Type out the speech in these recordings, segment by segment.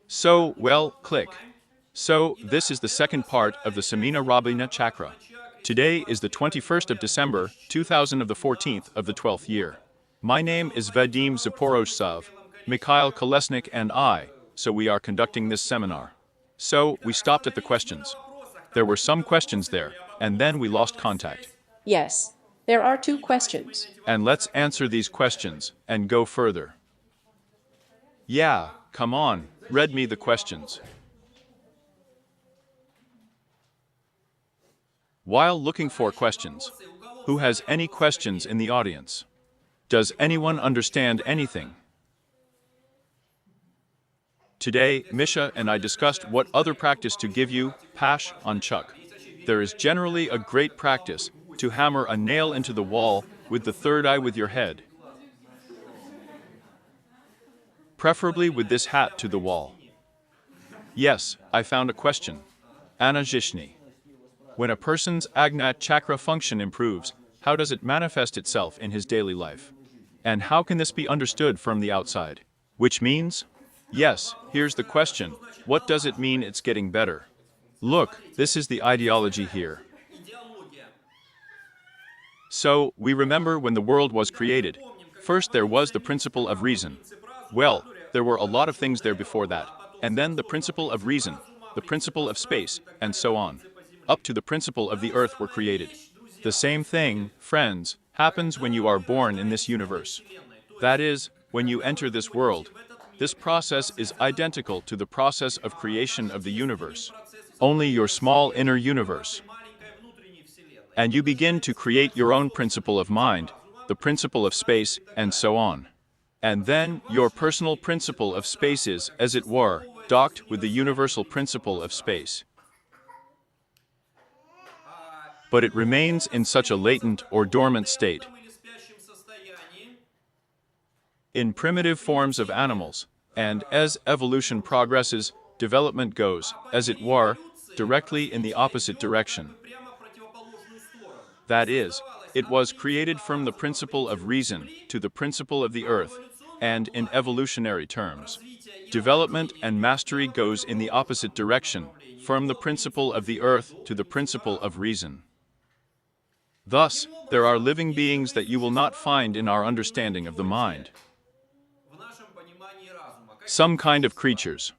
Click. So, this is the second part of the Samina Rabina Chakra. Today is the 21st of December, 2000 of the 14th of the 12th year. My name is Vadim Zaporozhsov, Mikhail Kolesnik and I, so we are conducting this seminar. So, we stopped at the questions. There were some questions there, and then we lost contact. Yes, there are two questions. And let's answer these questions, and go further. Yeah, come on, read me the questions. While looking for questions, who has any questions in the audience? Does anyone understand anything? Today, Misha and I discussed what other practice to give you, Pash, on Chuk. There is generally a great practice to hammer a nail into the wall with the third eye with your head. Preferably with this hat to the wall. Yes, I found a question. Anna Zhishny. When a person's Ajna chakra function improves, how does it manifest itself in his daily life? And how can this be understood from the outside? Which means? Yes, here's the question. What does it mean it's getting better? Look, this is the ideology here. So, we remember when the world was created. First there was the principle of reason. Well, there were a lot of things there before that. And then the principle of reason, the principle of space, and so on. Up to the principle of the earth were created. The same thing, friends, happens when you are born in this universe. That is, when you enter this world. This process is identical to the process of creation of the universe. Only your small inner universe. And you begin to create your own principle of mind, the principle of space, and so on. And then, your personal principle of space is, as it were, docked with the universal principle of space. But it remains in such a latent or dormant state. In primitive forms of animals, and as evolution progresses, development goes, as it were, directly in the opposite direction. That is, it was created from the principle of reason to the principle of the earth, and in evolutionary terms. Development and mastery goes in the opposite direction, from the principle of the earth to the principle of reason. Thus, there are living beings that you will not find in our understanding of the mind. Some kind of creatures.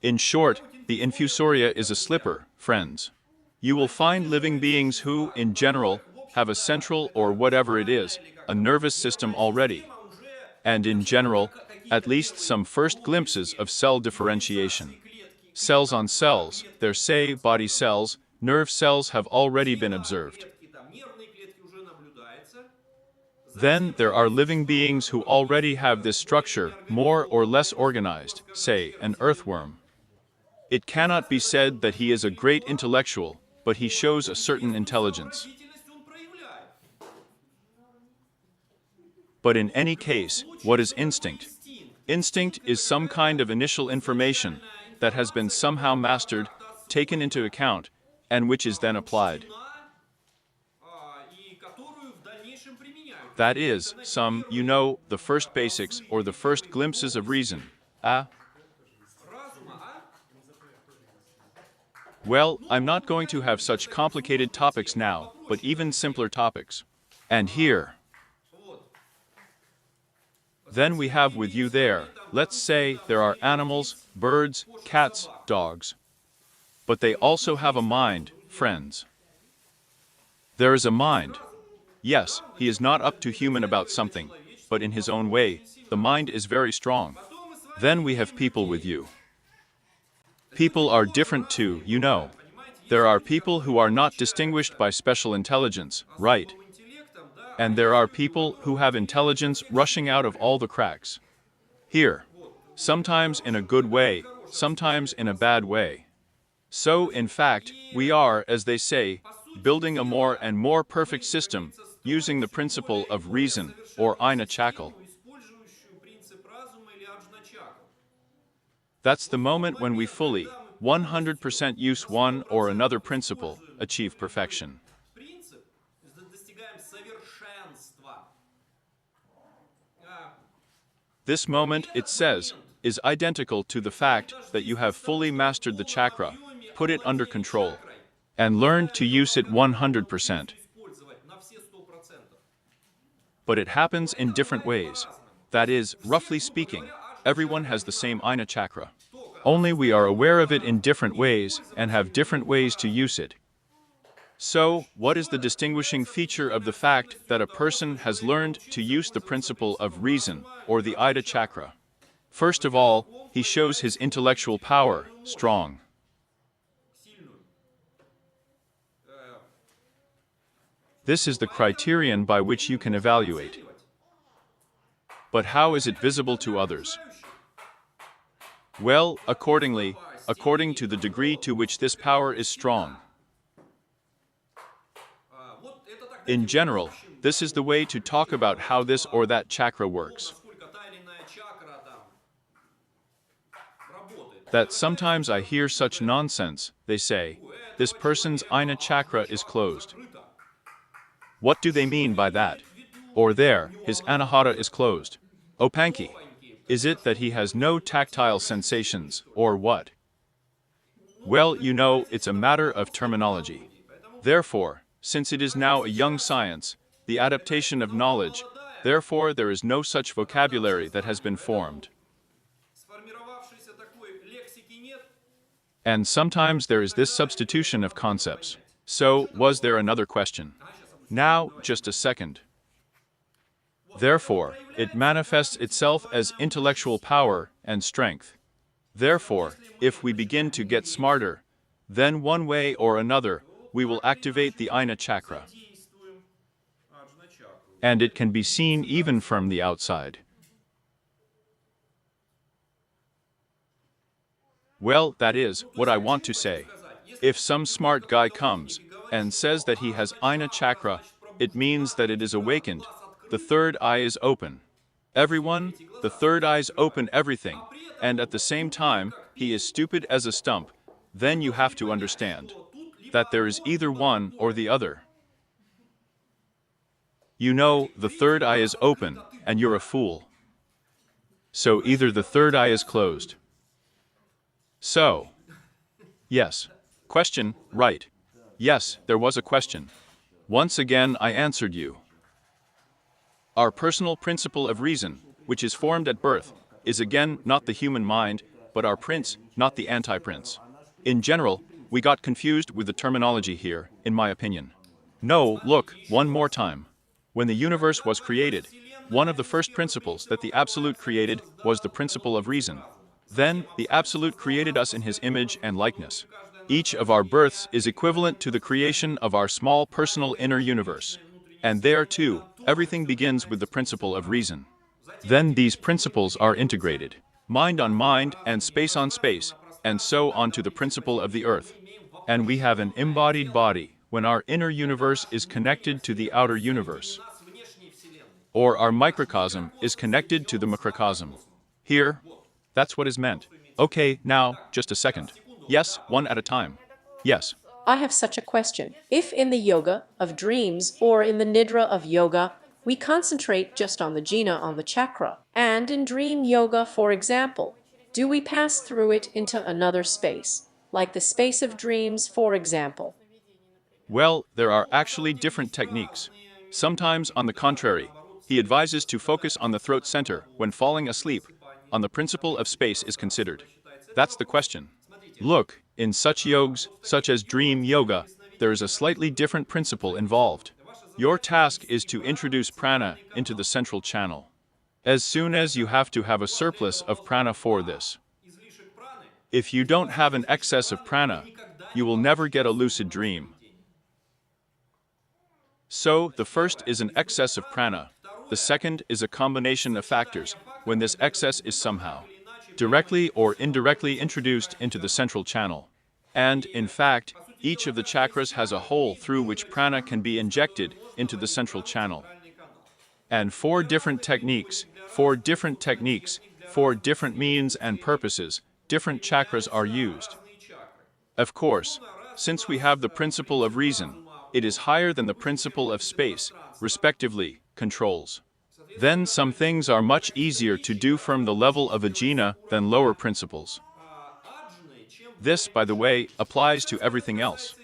In short, the infusoria is a slipper, friends. You will find living beings who, in general, have a central or whatever it is, a nervous system already. And in general, at least some first glimpses of cell differentiation. Cells on cells, there say body cells, nerve cells have already been observed. Then there are living beings who already have this structure, more or less organized, say, an earthworm. It cannot be said that he is a great intellectual, but he shows a certain intelligence. But in any case, what is instinct? Instinct is some kind of initial information that has been somehow mastered, taken into account, and which is then applied. That is, the first basics or the first glimpses of reason. Well, I'm not going to have such complicated topics now, but even simpler topics. And here. Then we have with you there, let's say there are animals, birds, cats, dogs. But they also have a mind, friends. There is a mind. Yes, he is not up to human about something, but in his own way, the mind is very strong. Then we have people with you. People are different too, you know. There are people who are not distinguished by special intelligence, right? And there are people who have intelligence rushing out of all the cracks. Here. Sometimes in a good way, sometimes in a bad way. So, in fact, we are, as they say, building a more and more perfect system, using the principle of reason, or Ajna chakra. That's the moment when we fully, 100% use one or another principle, achieve perfection. This moment, it says, is identical to the fact that you have fully mastered the chakra, put it under control, and learned to use it 100%. But it happens in different ways. That is, roughly speaking, everyone has the same Ajna chakra. Only we are aware of it in different ways and have different ways to use it. So, what is the distinguishing feature of the fact that a person has learned to use the principle of reason, or the Ajna chakra? First of all, he shows his intellectual power strong. This is the criterion by which you can evaluate. But how is it visible to others? Well, according to the degree to which this power is strong. In general, this is the way to talk about how this or that chakra works. That sometimes I hear such nonsense, they say, this person's Ajna chakra is closed. What do they mean by that? Or there, his Anahata is closed. Opanki. Is it that he has no tactile sensations, or what? Well, you know, it's a matter of terminology. Therefore, since it is now a young science, the adaptation of knowledge, therefore there is no such vocabulary that has been formed. And sometimes there is this substitution of concepts. So, was there another question? Now, just a second. Therefore, it manifests itself as intellectual power and strength. Therefore, if we begin to get smarter, then one way or another, we will activate the Ajna chakra. And it can be seen even from the outside. Well, that is what I want to say. If some smart guy comes and says that he has Ajna chakra, it means that it is awakened. The third eye is open. Everyone, the third eye's open everything, and at the same time, he is stupid as a stump, then you have to understand that there is either one or the other. You know, the third eye is open, and you're a fool. So either the third eye is closed. So, yes. Question, right. Yes, there was a question. Once again, I answered you. Our personal principle of reason, which is formed at birth, is again not the human mind, but our prince, not the anti-prince. In general, we got confused with the terminology here, in my opinion. No, look, one more time. When the universe was created, one of the first principles that the Absolute created was the principle of reason. Then, the Absolute created us in his image and likeness. Each of our births is equivalent to the creation of our small personal inner universe. And there, too, everything begins with the principle of reason. Then these principles are integrated, mind on mind and space on space, and so on to the principle of the earth. And we have an embodied body when our inner universe is connected to the outer universe. Or our microcosm is connected to the macrocosm. Here, that's what is meant. Okay, now, just a second. Yes, one at a time. Yes. I have such a question. If in the yoga of dreams or in the nidra of yoga, we concentrate just on the jina, on the chakra, and in dream yoga, for example, do we pass through it into another space, like the space of dreams, for example? Well, there are actually different techniques. Sometimes, on the contrary, he advises to focus on the throat center when falling asleep, on the principle of space is considered. That's the question. Look, in such yogas, such as dream yoga, there is a slightly different principle involved. Your task is to introduce prana into the central channel. As soon as you have to have a surplus of prana for this. If you don't have an excess of prana, you will never get a lucid dream. So, the first is an excess of prana. The second is a combination of factors, when this excess is somehow directly or indirectly introduced into the central channel. And, in fact, each of the chakras has a hole through which prana can be injected into the central channel. And four different techniques, for different means and purposes, different chakras are used. Of course, since we have the principle of reason, it is higher than the principle of space, respectively, controls. Then some things are much easier to do from the level of Ajna than lower principles. This, by the way, applies to everything else.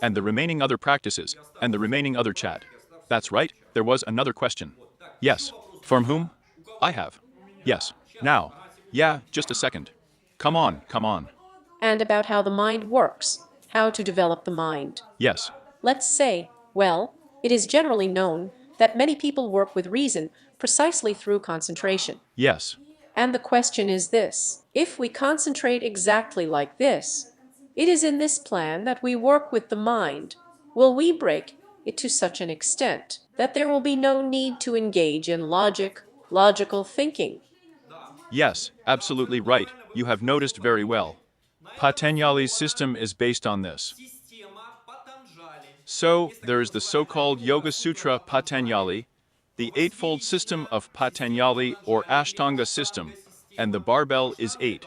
And the remaining other practices, and the remaining other chat. That's right, there was another question. Yes. From whom? I have. Yes. Now. Yeah, just a second. Come on, come on. And about how the mind works, how to develop the mind. Yes. Let's say, well, it is generally known that many people work with reason precisely through concentration. Yes. And the question is this: if we concentrate exactly like this, it is in this plan that we work with the mind, will we break it to such an extent that there will be no need to engage in logical thinking? Yes, absolutely right. You have noticed very well. Patanjali's system is based on this. So, there is the so-called Yoga Sutra Patanjali, the eightfold system of Patanjali or Ashtanga system, and the barbell is 8,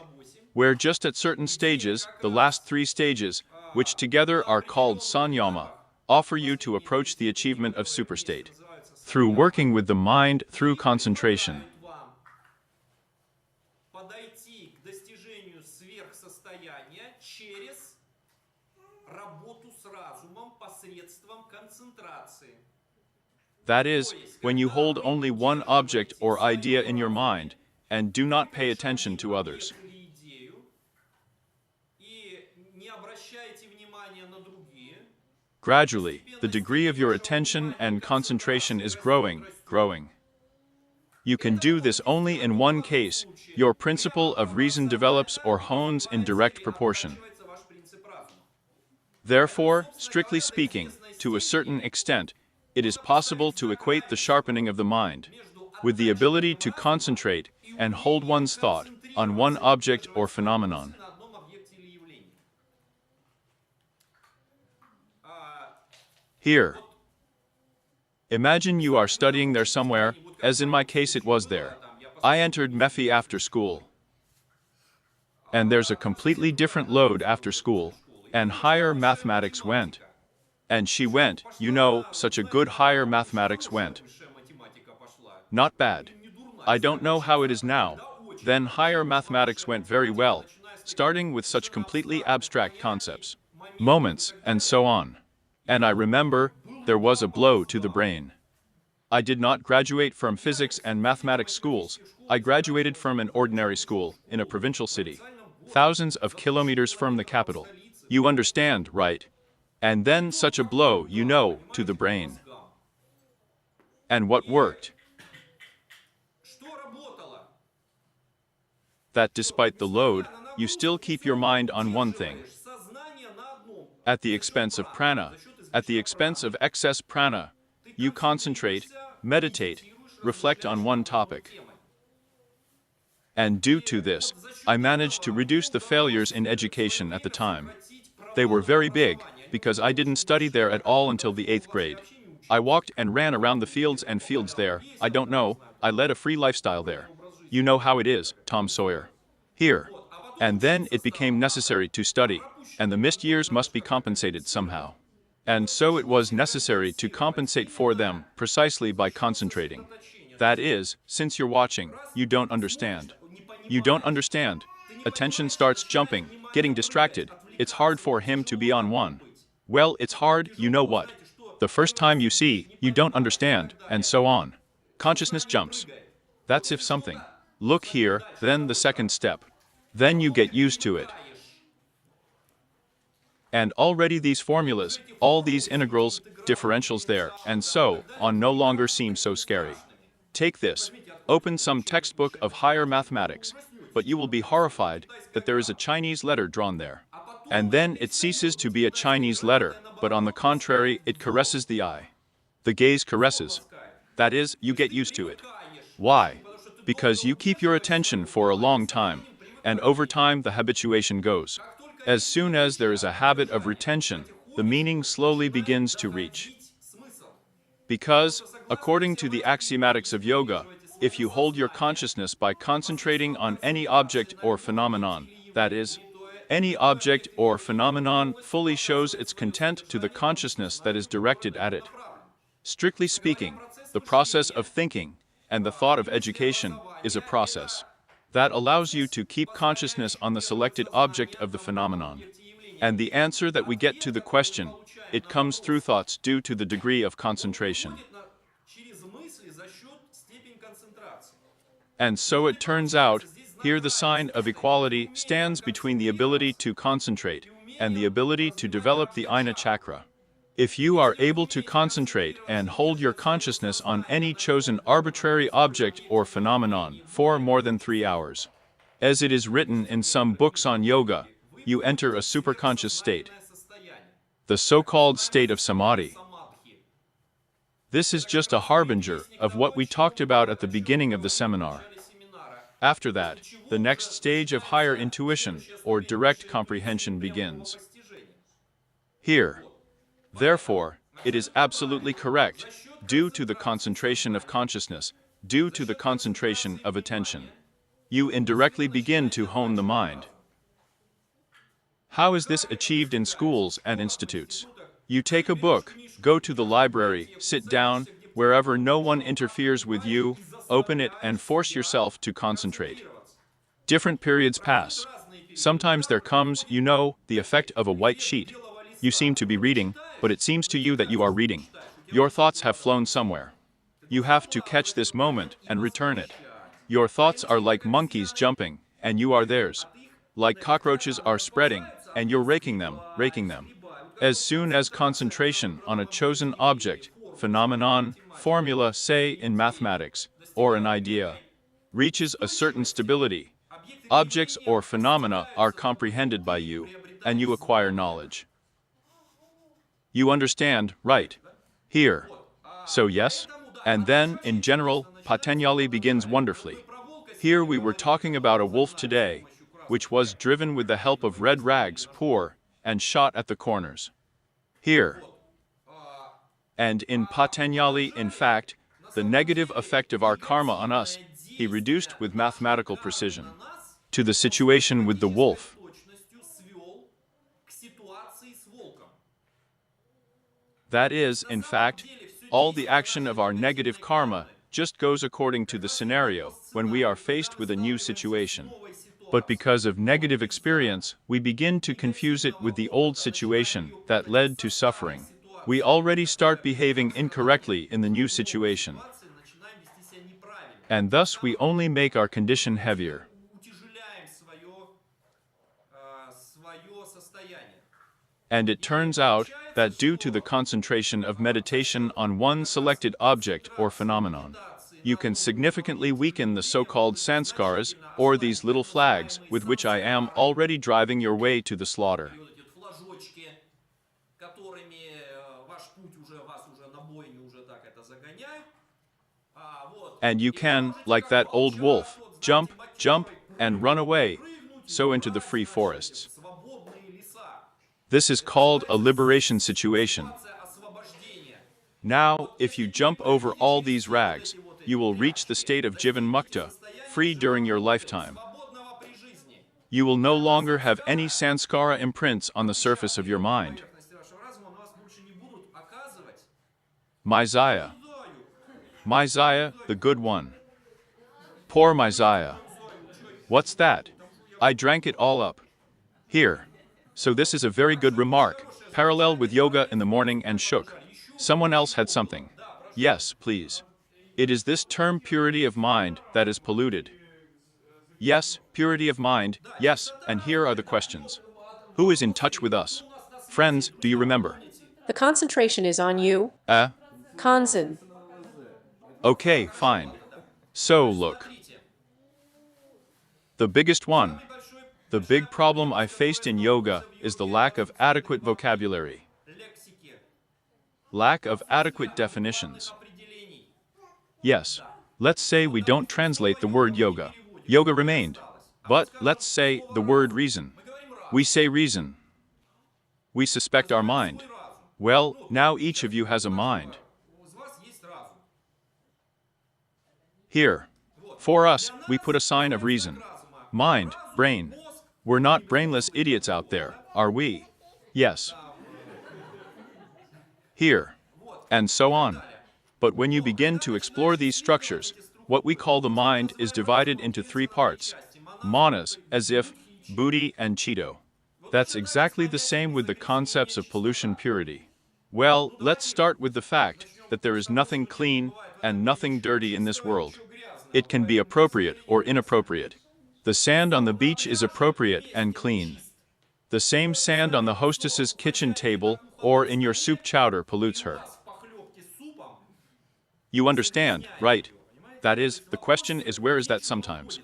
where just at certain stages, the last 3 stages, which together are called sanyama, offer you to approach the achievement of superstate through working with the mind through concentration. Подойти к достижению сверхсостояния через работу с разумом посредством концентрации. That is, when you hold only one object or idea in your mind and do not pay attention to others. Gradually, the degree of your attention and concentration is growing. You can do this only in one case: your principle of reason develops or hones in direct proportion. Therefore, strictly speaking, to a certain extent, it is possible to equate the sharpening of the mind with the ability to concentrate and hold one's thought on one object or phenomenon. Here, imagine you are studying there somewhere, as in my case it was there. I entered MEFI after school. And there's a completely different load after school, and higher mathematics went. And she went, you know, such a good higher mathematics went. Not bad. I don't know how it is now. Then higher mathematics went very well, starting with such completely abstract concepts, moments, and so on. And I remember, there was a blow to the brain. I did not graduate from physics and mathematics schools. I graduated from an ordinary school in a provincial city, thousands of kilometers from the capital. You understand, right? And then such a blow, you know, to the brain. And what worked? That despite the load, you still keep your mind on one thing. At the expense of prana, at the expense of excess prana, you concentrate, meditate, reflect on one topic. And due to this, I managed to reduce the failures in education at the time. They were very big, because I didn't study there at all until the 8th grade. I walked and ran around the fields and fields there. I don't know, I led a free lifestyle there. You know how it is, Tom Sawyer. Here. And then it became necessary to study, and the missed years must be compensated somehow. And so it was necessary to compensate for them precisely by concentrating. That is, since you're watching, you don't understand. You don't understand. Attention starts jumping, getting distracted. It's hard for him to be on one. Well, it's hard, you know what? The first time you see, you don't understand, and so on. Consciousness jumps. That's if something. Look here, then the second step. Then you get used to it. And already these formulas, all these integrals, differentials there, and so on no longer seem so scary. Take this. Open some textbook of higher mathematics, but you will be horrified that there is a Chinese letter drawn there. And then it ceases to be a Chinese letter, but on the contrary, it caresses the eye. The gaze caresses. That is, you get used to it. Why? Because you keep your attention for a long time, and over time the habituation goes. As soon as there is a habit of retention, the meaning slowly begins to reach. Because, according to the axiomatics of yoga, if you hold your consciousness by concentrating on any object or phenomenon, that is, any object or phenomenon fully shows its content to the consciousness that is directed at it. Strictly speaking, the process of thinking, and the thought of education is a process that allows you to keep consciousness on the selected object of the phenomenon. And the answer that we get to the question, it comes through thoughts due to the degree of concentration. через мысли за счет степени концентрации. And so it turns out, here the sign of equality stands between the ability to concentrate and the ability to develop the Ajna chakra. If you are able to concentrate and hold your consciousness on any chosen arbitrary object or phenomenon for more than 3 hours, as it is written in some books on yoga, you enter a superconscious state, the so-called state of samadhi. This is just a harbinger of what we talked about at the beginning of the seminar. After that, the next stage of higher intuition or direct comprehension begins. Here, therefore, it is absolutely correct, due to the concentration of consciousness, due to the concentration of attention. You indirectly begin to hone the mind. How is this achieved in schools and institutes? You take a book, go to the library, sit down, wherever no one interferes with you, open it and force yourself to concentrate. Different periods pass. Sometimes there comes, the effect of a white sheet. You seem to be reading, but it seems to you that you are reading. Your thoughts have flown somewhere. You have to catch this moment and return it. Your thoughts are like monkeys jumping, and you are theirs. Like cockroaches are spreading, and you're raking them. As soon as concentration on a chosen object, phenomenon, formula, say in mathematics, or an idea, reaches a certain stability, objects or phenomena are comprehended by you, and you acquire knowledge. You understand, right? Here. So yes? And then, in general, Patanjali begins wonderfully. Here we were talking about a wolf today, which was driven with the help of red rags, poor, and shot at the corners. Here. And in Patanjali, in fact, the negative effect of our karma on us, he reduced with mathematical precision to the situation with the wolf. That is, in fact, all the action of our negative karma just goes according to the scenario when we are faced with a new situation. But because of negative experience, we begin to confuse it with the old situation that led to suffering. We already start behaving incorrectly in the new situation. And thus we only make our condition heavier. And it turns out that due to the concentration of meditation on one selected object or phenomenon, you can significantly weaken the so-called sanskaras, or these little flags, with which I am already driving your way to the slaughter. And you can, like that old wolf, jump, and run away, so into the free forests. This is called a liberation situation. Now, if you jump over all these rags, you will reach the state of Jivan Mukta, free during your lifetime. You will no longer have any sanskara imprints on the surface of your mind. Messiah, the good one. Poor Messiah. What's that? I drank it all up. Here. So this is a very good remark, parallel with yoga in the morning and shuk. Someone else had something. Yes, please. It is this term purity of mind that is polluted. Yes, purity of mind, yes, and here are the questions. Who is in touch with us? Friends, do you remember? The concentration is on you. Kanzen. Okay, fine. So look. The biggest one. The big problem I faced in yoga is the lack of adequate vocabulary. Lack of adequate definitions. Yes, let's say we don't translate the word yoga. Yoga remained. But let's say the word reason. We say reason. We suspect our mind. Well, now each of you has a mind. Here. For us, we put a sign of reason. Mind, brain. We're not brainless idiots out there, are we? Yes. Here. And so on. But when you begin to explore these structures, What we call the mind is divided into three parts: manas, as if, buddhi, and chitta. That's exactly the same with the concepts of pollution purity. Well, let's start with the fact that there is nothing clean and nothing dirty in this world. It can be appropriate or inappropriate. The sand on the beach is appropriate and clean. The same sand on the hostess's kitchen table or in your soup chowder pollutes her. You understand, right? That is, the question is, where is that sometimes?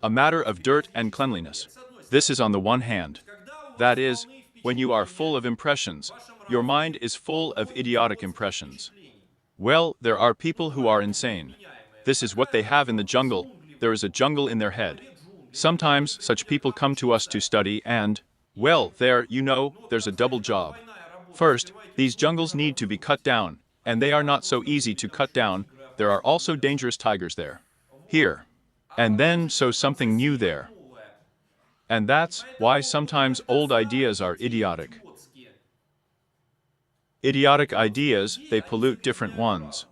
A matter of dirt and cleanliness. This is on the one hand. That is, when you are full of impressions, your mind is full of idiotic impressions. Well, there are people who are insane. This is what they have in the jungle. There is a jungle in their head. Sometimes such people come to us to study and, well, there's a double job. First, these jungles need to be cut down, and they are not so easy to cut down. There are also dangerous tigers there. Here. And then something new there. And that's why sometimes old ideas are idiotic. Idiotic ideas, they pollute different ones.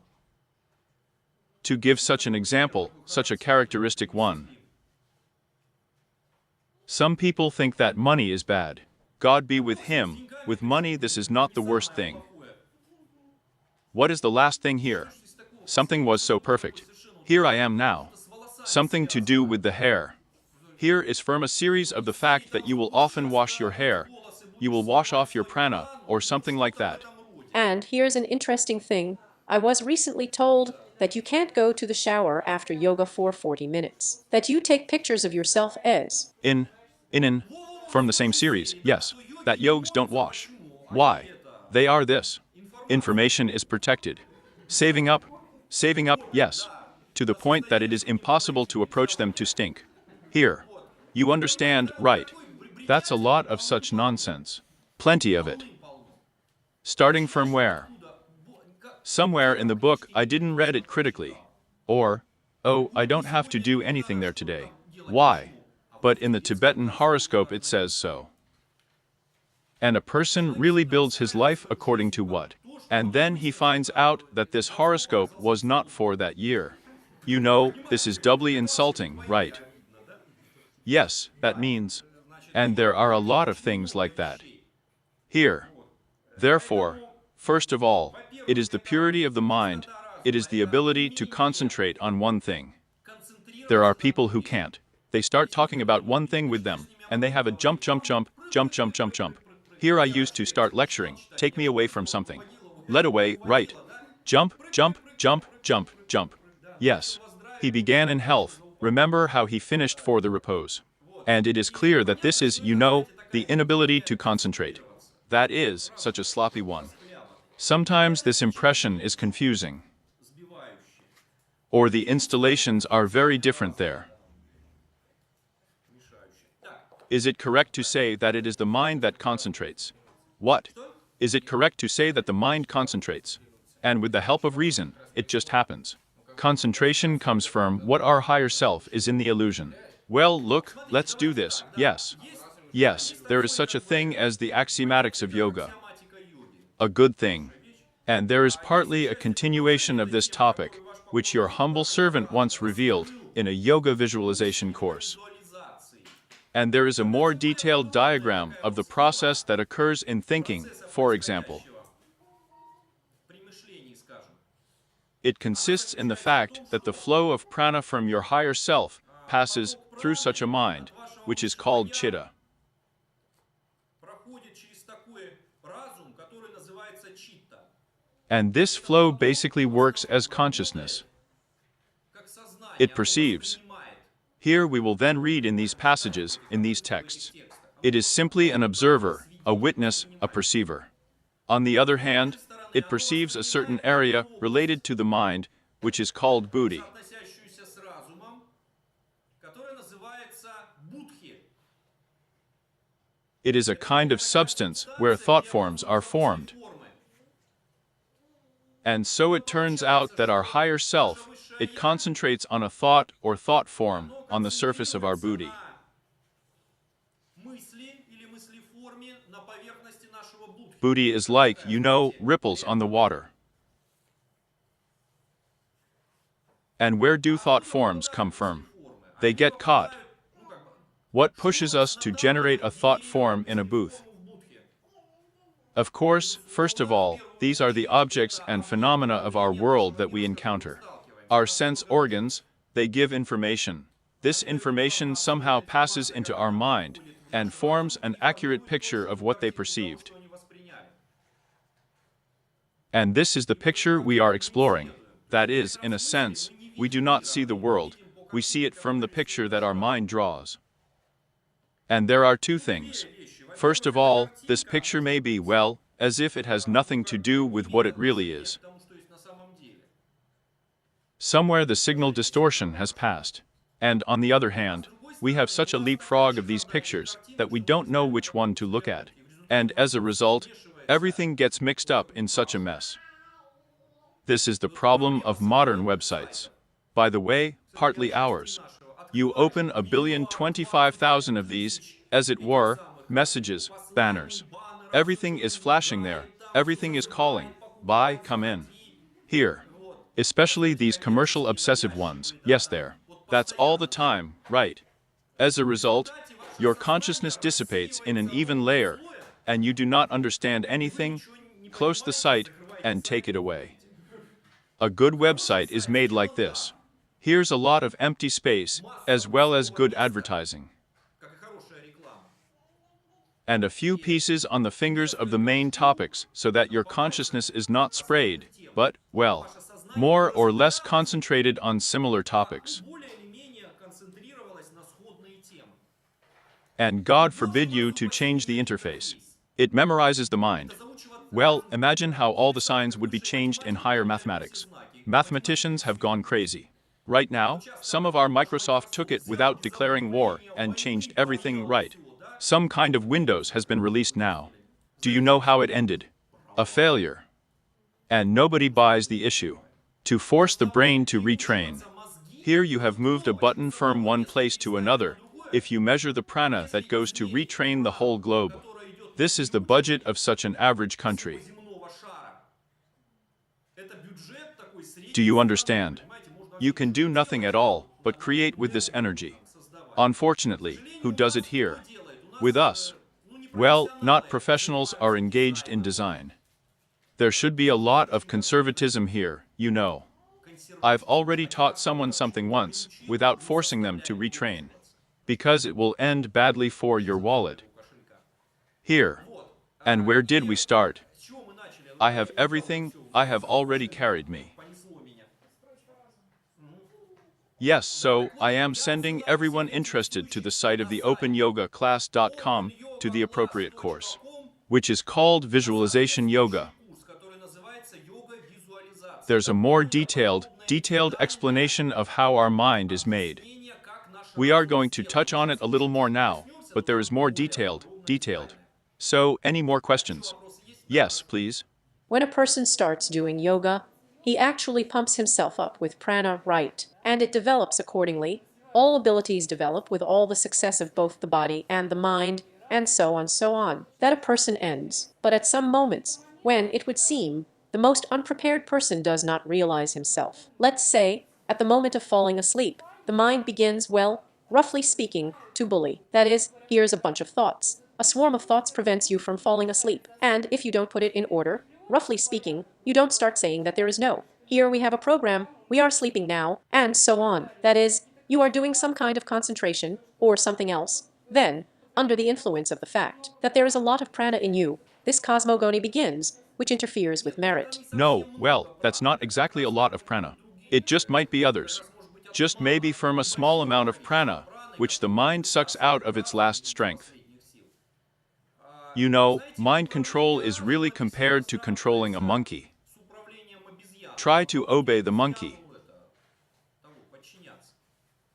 To give such an example, such a characteristic one. Some people think that money is bad. God be with him, with money this is not the worst thing. What is the last thing here? Something was so perfect. Here I am now. Something to do with the hair. Here is from a series of the fact that you will often wash your hair. You will wash off your prana, or something like that. And here's an interesting thing. I was recently told that you can't go to the shower after yoga for 40 minutes. That you take pictures of yourself as. From the same series, yes. That yogis don't wash. Why? They are this. Information is protected. Saving up, yes. To the point that it is impossible to approach them to stink. Here. You understand, right? That's a lot of such nonsense. Plenty of it. Starting from where? Somewhere in the book I didn't read it critically. Or, oh, I don't have to do anything there today. Why? But in the Tibetan horoscope it says so. And a person really builds his life according to what? And then he finds out that this horoscope was not for that year. You know, this is doubly insulting, right? Yes, that means. And there are a lot of things like that. Here. Therefore, first of all, it is the purity of the mind, it is the ability to concentrate on one thing. There are people who can't. They start talking about one thing with them, and they have a jump. Here I used to start lecturing, take me away from something. Led away, right. Jump. Yes. He began in health, remember how he finished for the repose. And it is clear that this is, the inability to concentrate. That is such a sloppy one. Sometimes this impression is confusing. Or the installations are very different there. Is it correct to say that it is the mind that concentrates? What? Is it correct to say that the mind concentrates? And with the help of reason, it just happens. Concentration comes from what our higher self is in the illusion. Well, look, let's do this, yes. Yes, there is such a thing as the axiomatics of yoga. A good thing. And there is partly a continuation of this topic, which your humble servant once revealed in a yoga visualization course. And there is a more detailed diagram of the process that occurs in thinking, for example. It consists in the fact that the flow of prana from your higher self passes through such a mind, which is called chitta. And this flow basically works as consciousness. It perceives. Here we will then read in these passages, in these texts. It is simply an observer, a witness, a perceiver. On the other hand, it perceives a certain area related to the mind, which is called buddhi. It is a kind of substance where thought forms are formed. And so it turns out that our higher self, it concentrates on a thought or thought form on the surface of our buddhi. Buddhi is like, ripples on the water. And where do thought forms come from? They get caught. What pushes us to generate a thought form in a booth? Of course, first of all, these are the objects and phenomena of our world that we encounter. Our sense organs, they give information. This information somehow passes into our mind and forms an accurate picture of what they perceived. And this is the picture we are exploring. That is, in a sense, we do not see the world, we see it from the picture that our mind draws. And there are two things. First of all, this picture may be, well, as if it has nothing to do with what it really is. Somewhere the signal distortion has passed. And on the other hand, we have such a leapfrog of these pictures that we don't know which one to look at. And as a result, everything gets mixed up in such a mess. This is the problem of modern websites. By the way, partly ours. You open 1,025,000 of these, as it were, messages, banners. Everything is flashing there, everything is calling, buy, come in. Here. Especially these commercial obsessive ones, yes there. That's all the time, right. As a result, your consciousness dissipates in an even layer, and you do not understand anything, close the site, and take it away. A good website is made like this. Here's a lot of empty space, as well as good advertising. And a few pieces on the fingers of the main topics so that your consciousness is not sprayed, but, well, more or less concentrated on similar topics. And God forbid you to change the interface. It memorizes the mind. Well, imagine how all the signs would be changed in higher mathematics. Mathematicians have gone crazy. Right now, some of our Microsoft took it without declaring war and changed everything right. Some kind of Windows has been released now. Do you know how it ended? A failure. And nobody buys the issue. To force the brain to retrain. Here you have moved a button from one place to another, if you measure the prana that goes to retrain the whole globe. This is the budget of such an average country. Do you understand? You can do nothing at all but create with this energy. Unfortunately, who does it here? With us. Well, not professionals are engaged in design. There should be a lot of conservatism here, you know. I've already taught someone something once, without forcing them to retrain. Because it will end badly for your wallet. Here. And where did we start? I have everything, I have already carried me. Yes, so I am sending everyone interested to the site of the opanyogaclass.com to the appropriate course, which is called Visualization Yoga. There's a more detailed explanation of how our mind is made. We are going to touch on it a little more now, but there is more detailed. So, any more questions? Yes, please. When a person starts doing yoga, he actually pumps himself up with prana, right, and it develops accordingly. All abilities develop with all the success of both the body and the mind, and so on, that a person ends. But at some moments, when it would seem the most unprepared person does not realize himself. Let's say, at the moment of falling asleep, the mind begins, well, roughly speaking, to bully. That is, here's a bunch of thoughts. A swarm of thoughts prevents you from falling asleep, and if you don't put it in order, roughly speaking, you don't start saying that there is no, here we have a program, we are sleeping now, and so on. That is, you are doing some kind of concentration, or something else. Then, under the influence of the fact that there is a lot of prana in you, this cosmogony begins, which interferes with merit. No, well, that's not exactly a lot of prana. It just might be others. Just maybe from a small amount of prana, which the mind sucks out of its last strength. You know, mind control is really compared to controlling a monkey. Try to obey the monkey.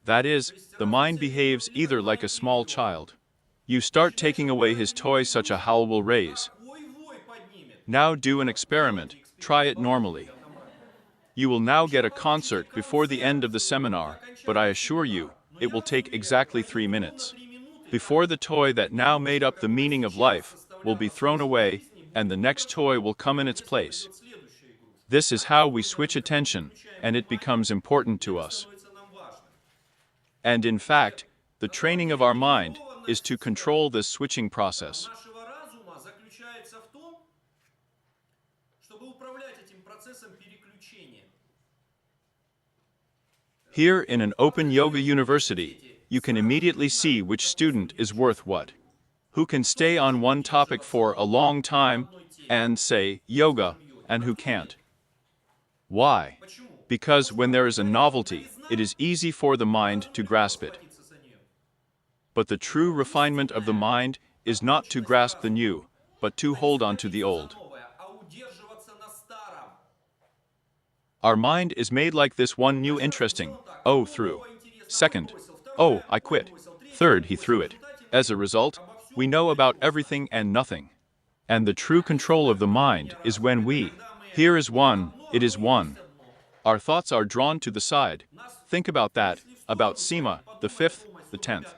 That is, the mind behaves either like a small child. You start taking away his toy, such a howl will raise. Now do an experiment, try it normally. You will now get a concert before the end of the seminar, but I assure you, it will take exactly 3 minutes. Before the toy that now made up the meaning of life will be thrown away, and the next toy will come in its place. This is how we switch attention, and it becomes important to us. And in fact, the training of our mind is to control this switching process. Нашего разума заключается в том, чтобы управлять этим процессом переключения. Here in an open yoga university, you can immediately see which student is worth what. Who can stay on one topic for a long time and say yoga, and who can't. Why? Because when there is a novelty, it is easy for the mind to grasp it. But the true refinement of the mind is not to grasp the new, but to hold on to the old. Our mind is made like this: one new interesting, oh, threw. Second, oh, I quit. Third, he threw it. As a result, we know about everything and nothing. And the true control of the mind is when here is one, it is one. Our thoughts are drawn to the side. Think about that, about Sima, the 5th, the 10th.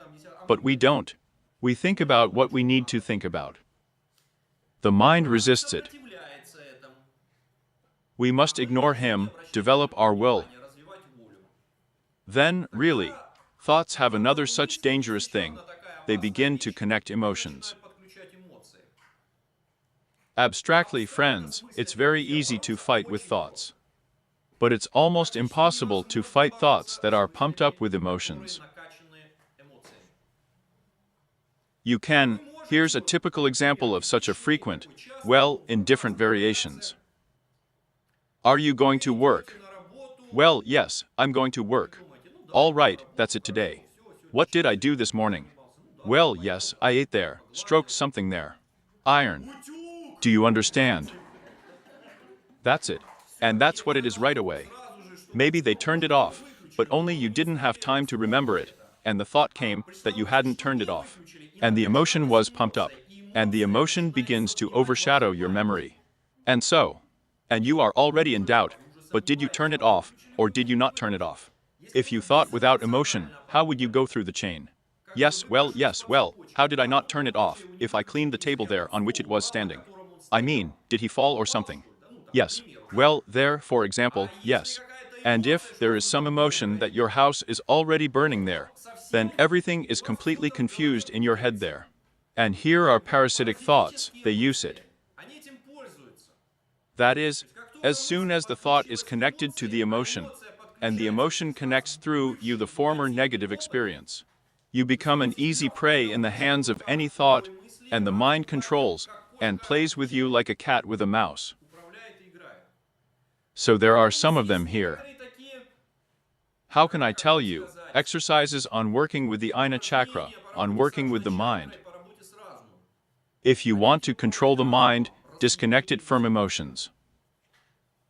But we don't. We think about what we need to think about. The mind resists it. We must ignore him, develop our will. Then, really, thoughts have another such dangerous thing. They begin to connect emotions. Abstractly, friends, it's very easy to fight with thoughts. But it's almost impossible to fight thoughts that are pumped up with emotions. You can. Here's a typical example of such a frequent, well, in different variations. Are you going to work? Well, yes, I'm going to work. All right, that's it today. What did I do this morning? Well, yes, I ate there, stroked something there. Iron. Do you understand? That's it. And that's what it is right away. Maybe they turned it off, but only you didn't have time to remember it, and the thought came that you hadn't turned it off. And the emotion was pumped up, and the emotion begins to overshadow your memory. And so, and you are already in doubt, but did you turn it off, or did you not turn it off? If you thought without emotion, how would you go through the chain? Yes, well, how did I not turn it off, if I cleaned the table there on which it was standing? I mean, did he fall or something? Yes. Well, there, for example, yes. And if there is some emotion that your house is already burning there, then everything is completely confused in your head there. And here are parasitic thoughts, they use it. That is, as soon as the thought is connected to the emotion, and the emotion connects through you the former negative experience, you become an easy prey in the hands of any thought, and the mind controls and plays with you like a cat with a mouse. So there are some of them here. How can I tell you? Exercises on working with the Ajna chakra, on working with the mind. If you want to control the mind, disconnect it from emotions.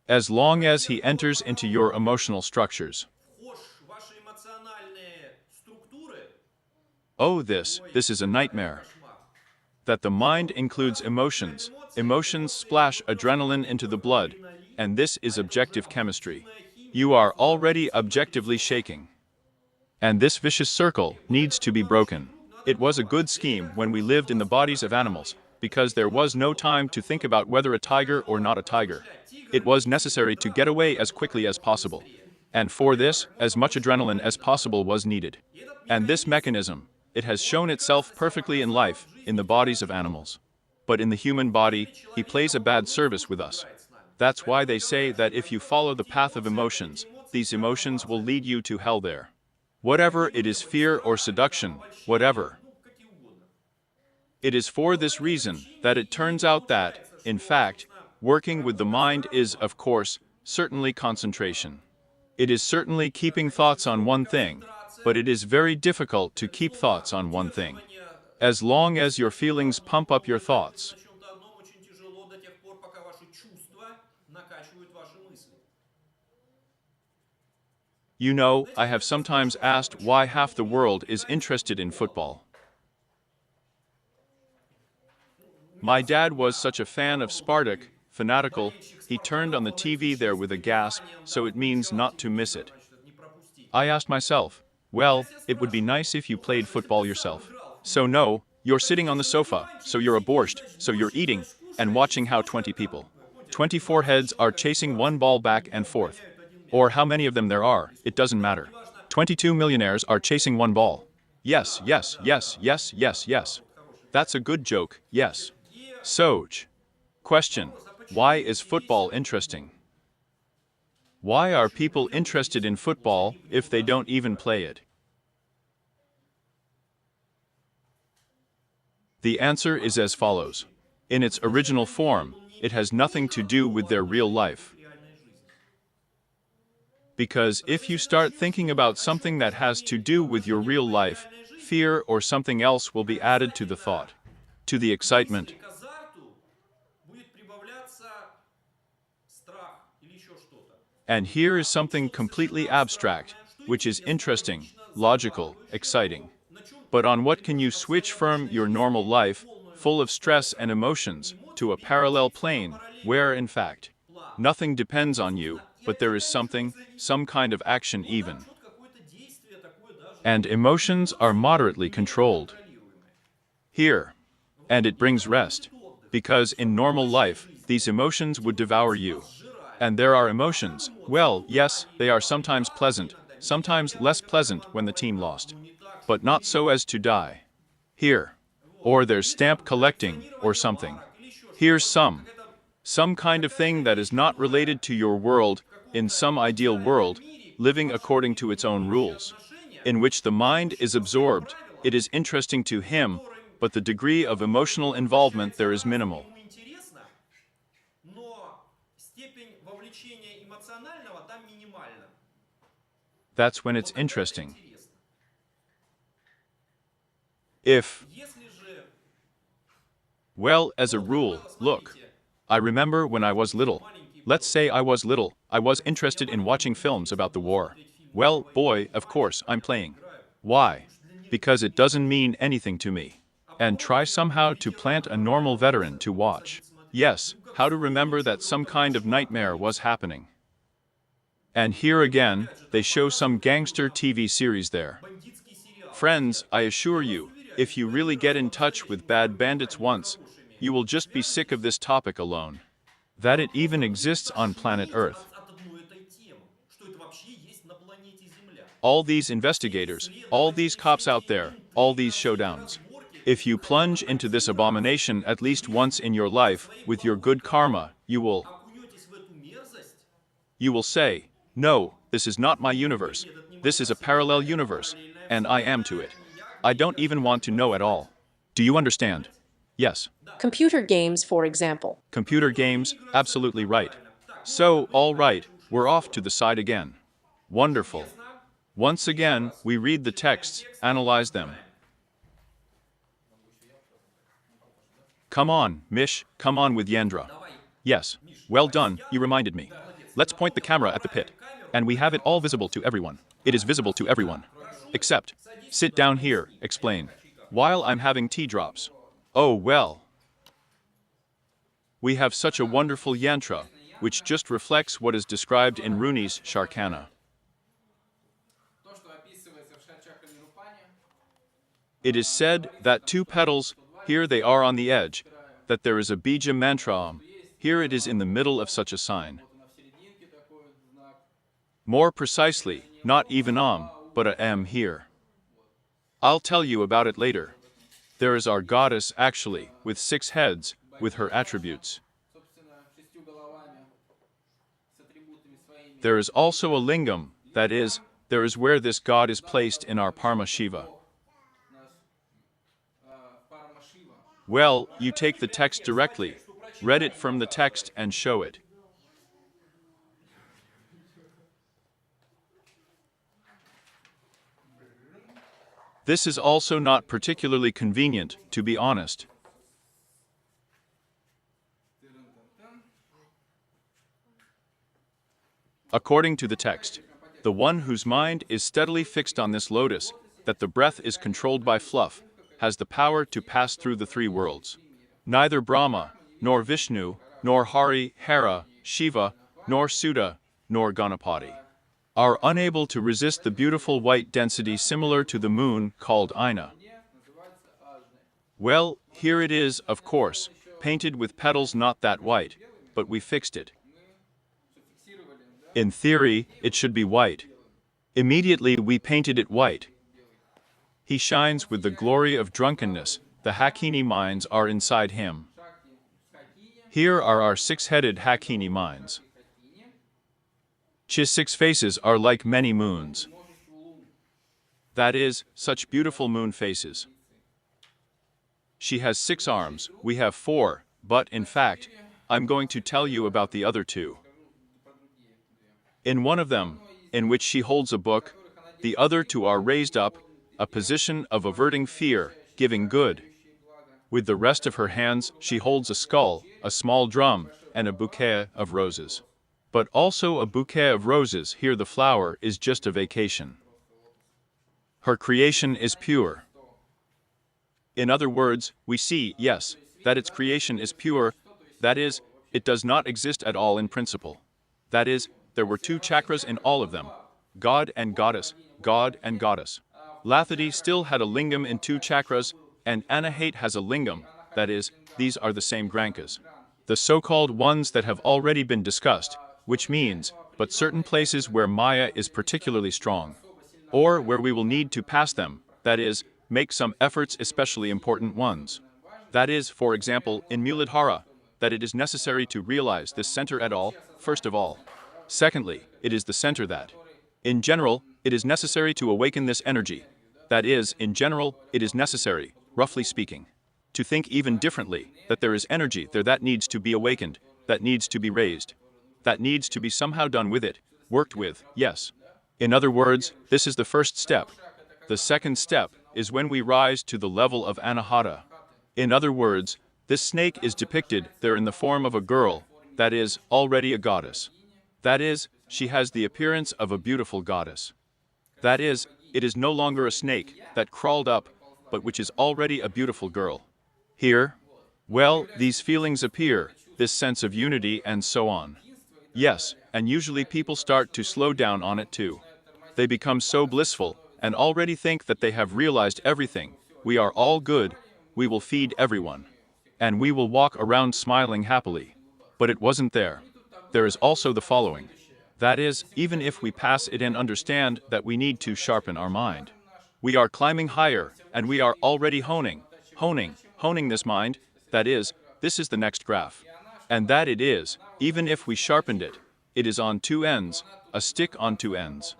As long as he enters into your emotional structures. Oh, this is a nightmare. That the mind includes emotions. Emotions splash adrenaline into the blood, and this is objective chemistry. You are already objectively shaking. And this vicious circle needs to be broken. It was a good scheme when we lived in the bodies of animals, because there was no time to think about whether a tiger or not a tiger. It was necessary to get away as quickly as possible. And for this, as much adrenaline as possible was needed. And this mechanism, it has shown itself perfectly in life, in the bodies of animals. But in the human body, he plays a bad service with us. That's why they say that if you follow the path of emotions, these emotions will lead you to hell there. Whatever it is, fear or seduction, whatever. It is for this reason that it turns out that, in fact, working with the mind is, of course, certainly concentration. It is certainly keeping thoughts on one thing, but it is very difficult to keep thoughts on one thing. As long as your feelings pump up your thoughts. You know, I have sometimes asked why half the world is interested in football. My dad was such a fan of Spartak, fanatical, he turned on the TV there with a gasp, so it means not to miss it. I asked myself, well, it would be nice if you played football yourself. So no, you're sitting on the sofa, so you're a borscht, so you're eating, and watching how 20 24 heads are chasing one ball back and forth. Or how many of them there are, it doesn't matter. 22 millionaires are chasing one ball. Yes, yes, yes, yes, yes, yes. That's a good joke, yes. Soj. Question. Why is football interesting? Why are people interested in football if they don't even play it? The answer is as follows. In its original form, it has nothing to do with their real life. Because if you start thinking about something that has to do with your real life, fear or something else will be added to the thought, to the excitement. К азарту будет прибавляться страх или еще что-то. And here is something completely abstract, which is interesting, logical, exciting. But on what can you switch from your normal life, full of stress and emotions, to a parallel plane, where, in fact, nothing depends on you, but there is something, some kind of action even. Вот какое-то действие такое даже And emotions are moderately controlled. Here. And it brings rest. Because in normal life, these emotions would devour you. And there are emotions, well, yes, they are sometimes pleasant, sometimes less pleasant when the team lost. But not so as to die. Here. Or there's stamp collecting, or something. Here's some kind of thing that is not related to your world, in some ideal world, living according to its own rules, in which the mind is absorbed, it is interesting to him, but the degree of emotional involvement there is minimal. ему интересно, но степень вовлечения эмоционального там минимальна. That's when it's interesting. Интересно. If, Если же well, as a rule, look, I remember when I was little. Let's say I was little, I was interested in watching films about the war. Well, boy, of course, I'm playing. Why? Because it doesn't mean anything to me. And try somehow to plant a normal veteran to watch. Yes, how to remember that some kind of nightmare was happening. And here again, they show some gangster TV series there. бандитский сериал. Friends, I assure you, if you really get in touch with bad bandits once, you will just be sick of this topic alone. That it even exists on planet Earth. От одной этой темы, что это вообще есть на планете Земля. All these investigators, all these cops out there, all these showdowns. If you plunge into this abomination at least once in your life, with your good karma, you will Окунетесь в эту мерзость, say, no, this is not my universe. This is a parallel universe, and I am to it. I don't even want to know at all. Do you understand? Yes. Computer games, for example. Computer games, absolutely right. So, all right, we're off to the side again. Wonderful. Once again, we read the texts, analyze them. Come on, Mish, come on with Yendra. Yes, well done, you reminded me. Let's point the camera at the pit. And we have it all visible to everyone. It is visible to everyone. Except, sit down here, explain. While I'm having tea drops. Oh, well. We have such a wonderful yantra, which just reflects what is described in Runi's Sharkana. То, что описывается в чакре Нирупани, It is said that two petals, here they are on the edge, that there is a bija mantra, here it is in the middle of such a sign. вот она в серединке такой вот знак. More precisely, not even but a M here. I'll tell you about it later. There is our goddess actually, with 6 heads, with her attributes. Собственно, 6 головами с атрибутами своими. There is also a lingam, that is, there is where this god is placed in our Parma Shiva. Наш Парама Шива. Well, you take the text directly, read it from the text and show it. This is also not particularly convenient, to be honest. According to the text, the one whose mind is steadily fixed on this lotus, that the breath is controlled by fluff, has the power to pass through the 3 worlds. Neither Brahma, nor Vishnu, nor Hari, Hera, Shiva, nor Suda, nor Ganapati are unable to resist the beautiful white density similar to the moon called Ajna. Well, here it is, of course, painted with petals not that white, but we fixed it. мы фиксировали, да, In theory, it should be white. Immediately we painted it white. He shines with the glory of drunkenness. The Hakini minds are inside him. шахи, хакине, Here are our six-headed Hakini minds. хакине, His six faces are like many moons. множество лун. That is, such beautiful moon faces. She has 6 arms, we have 4, but in fact, I'm going to tell you about the other 2. Про другие две. In one of them, in which she holds a book, the other 2 are raised up, a position of averting fear, giving good. With the rest of her hands, she holds a skull, a small drum, and a bouquet of roses. But also a bouquet of roses. Here the flower is just a vacation. Her creation is pure. In other words, we see, yes, that its creation is pure, that is, it does not exist at all in principle. That is, there were 2 chakras in all of them, God and Goddess, God and Goddess. Lathati still had a lingam in 2 chakras, and Anahate has a lingam, that is, these are the same grankas. The so-called ones that have already been discussed, which means, but certain places where Maya is particularly strong, or where we will need to pass them, that is, make some efforts, especially important ones. That is, for example, in Muladhara, that it is necessary to realize this center at all, first of all. Secondly, it is the center that, in general, it is necessary to awaken this energy. That is, in general, it is necessary, roughly speaking, to think even differently, that there is energy there that needs to be awakened, that needs to be raised, that needs to be somehow done with it, worked with, yes. In other words, this is the first step. The second step is when we rise to the level of Anahata. In other words, this snake is depicted there in the form of a girl, that is, already a goddess. That is, she has the appearance of a beautiful goddess. That is, it is no longer a snake that crawled up, but which is already a beautiful girl. Here, well, these feelings appear, this sense of unity and so on. Yes, and usually people start to slow down on it too. They become so blissful, and already think that they have realized everything. We are all good, we will feed everyone. And we will walk around smiling happily. But it wasn't there. There is also the following. That is, even if we pass it and understand that we need to sharpen our mind. We are climbing higher, and we are already honing this mind, that is, this is the next graph. And that it is, even if we sharpened it, it is on 2 ends, a stick on 2 ends.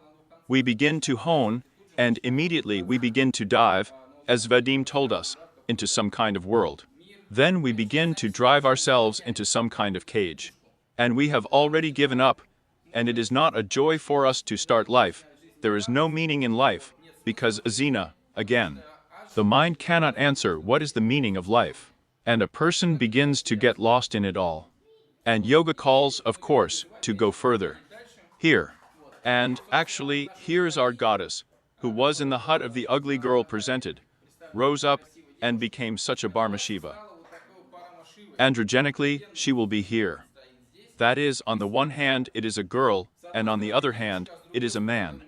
We begin to hone, and immediately we begin to dive, as Vadim told us, into some kind of world. Then we begin to drive ourselves into some kind of cage. And we have already given up, and it is not a joy for us to start life. There is no meaning in life, because Ajna, again, the mind cannot answer what is the meaning of life, and a person begins to get lost in it all. And yoga calls, of course, to go further. Here. And, actually, here is our goddess, who was in the hut of the ugly girl presented, rose up, and became such a Bharmashiva. Androgenically, she will be here. That is, on the one hand, it is a girl, and on the other hand, it is a man.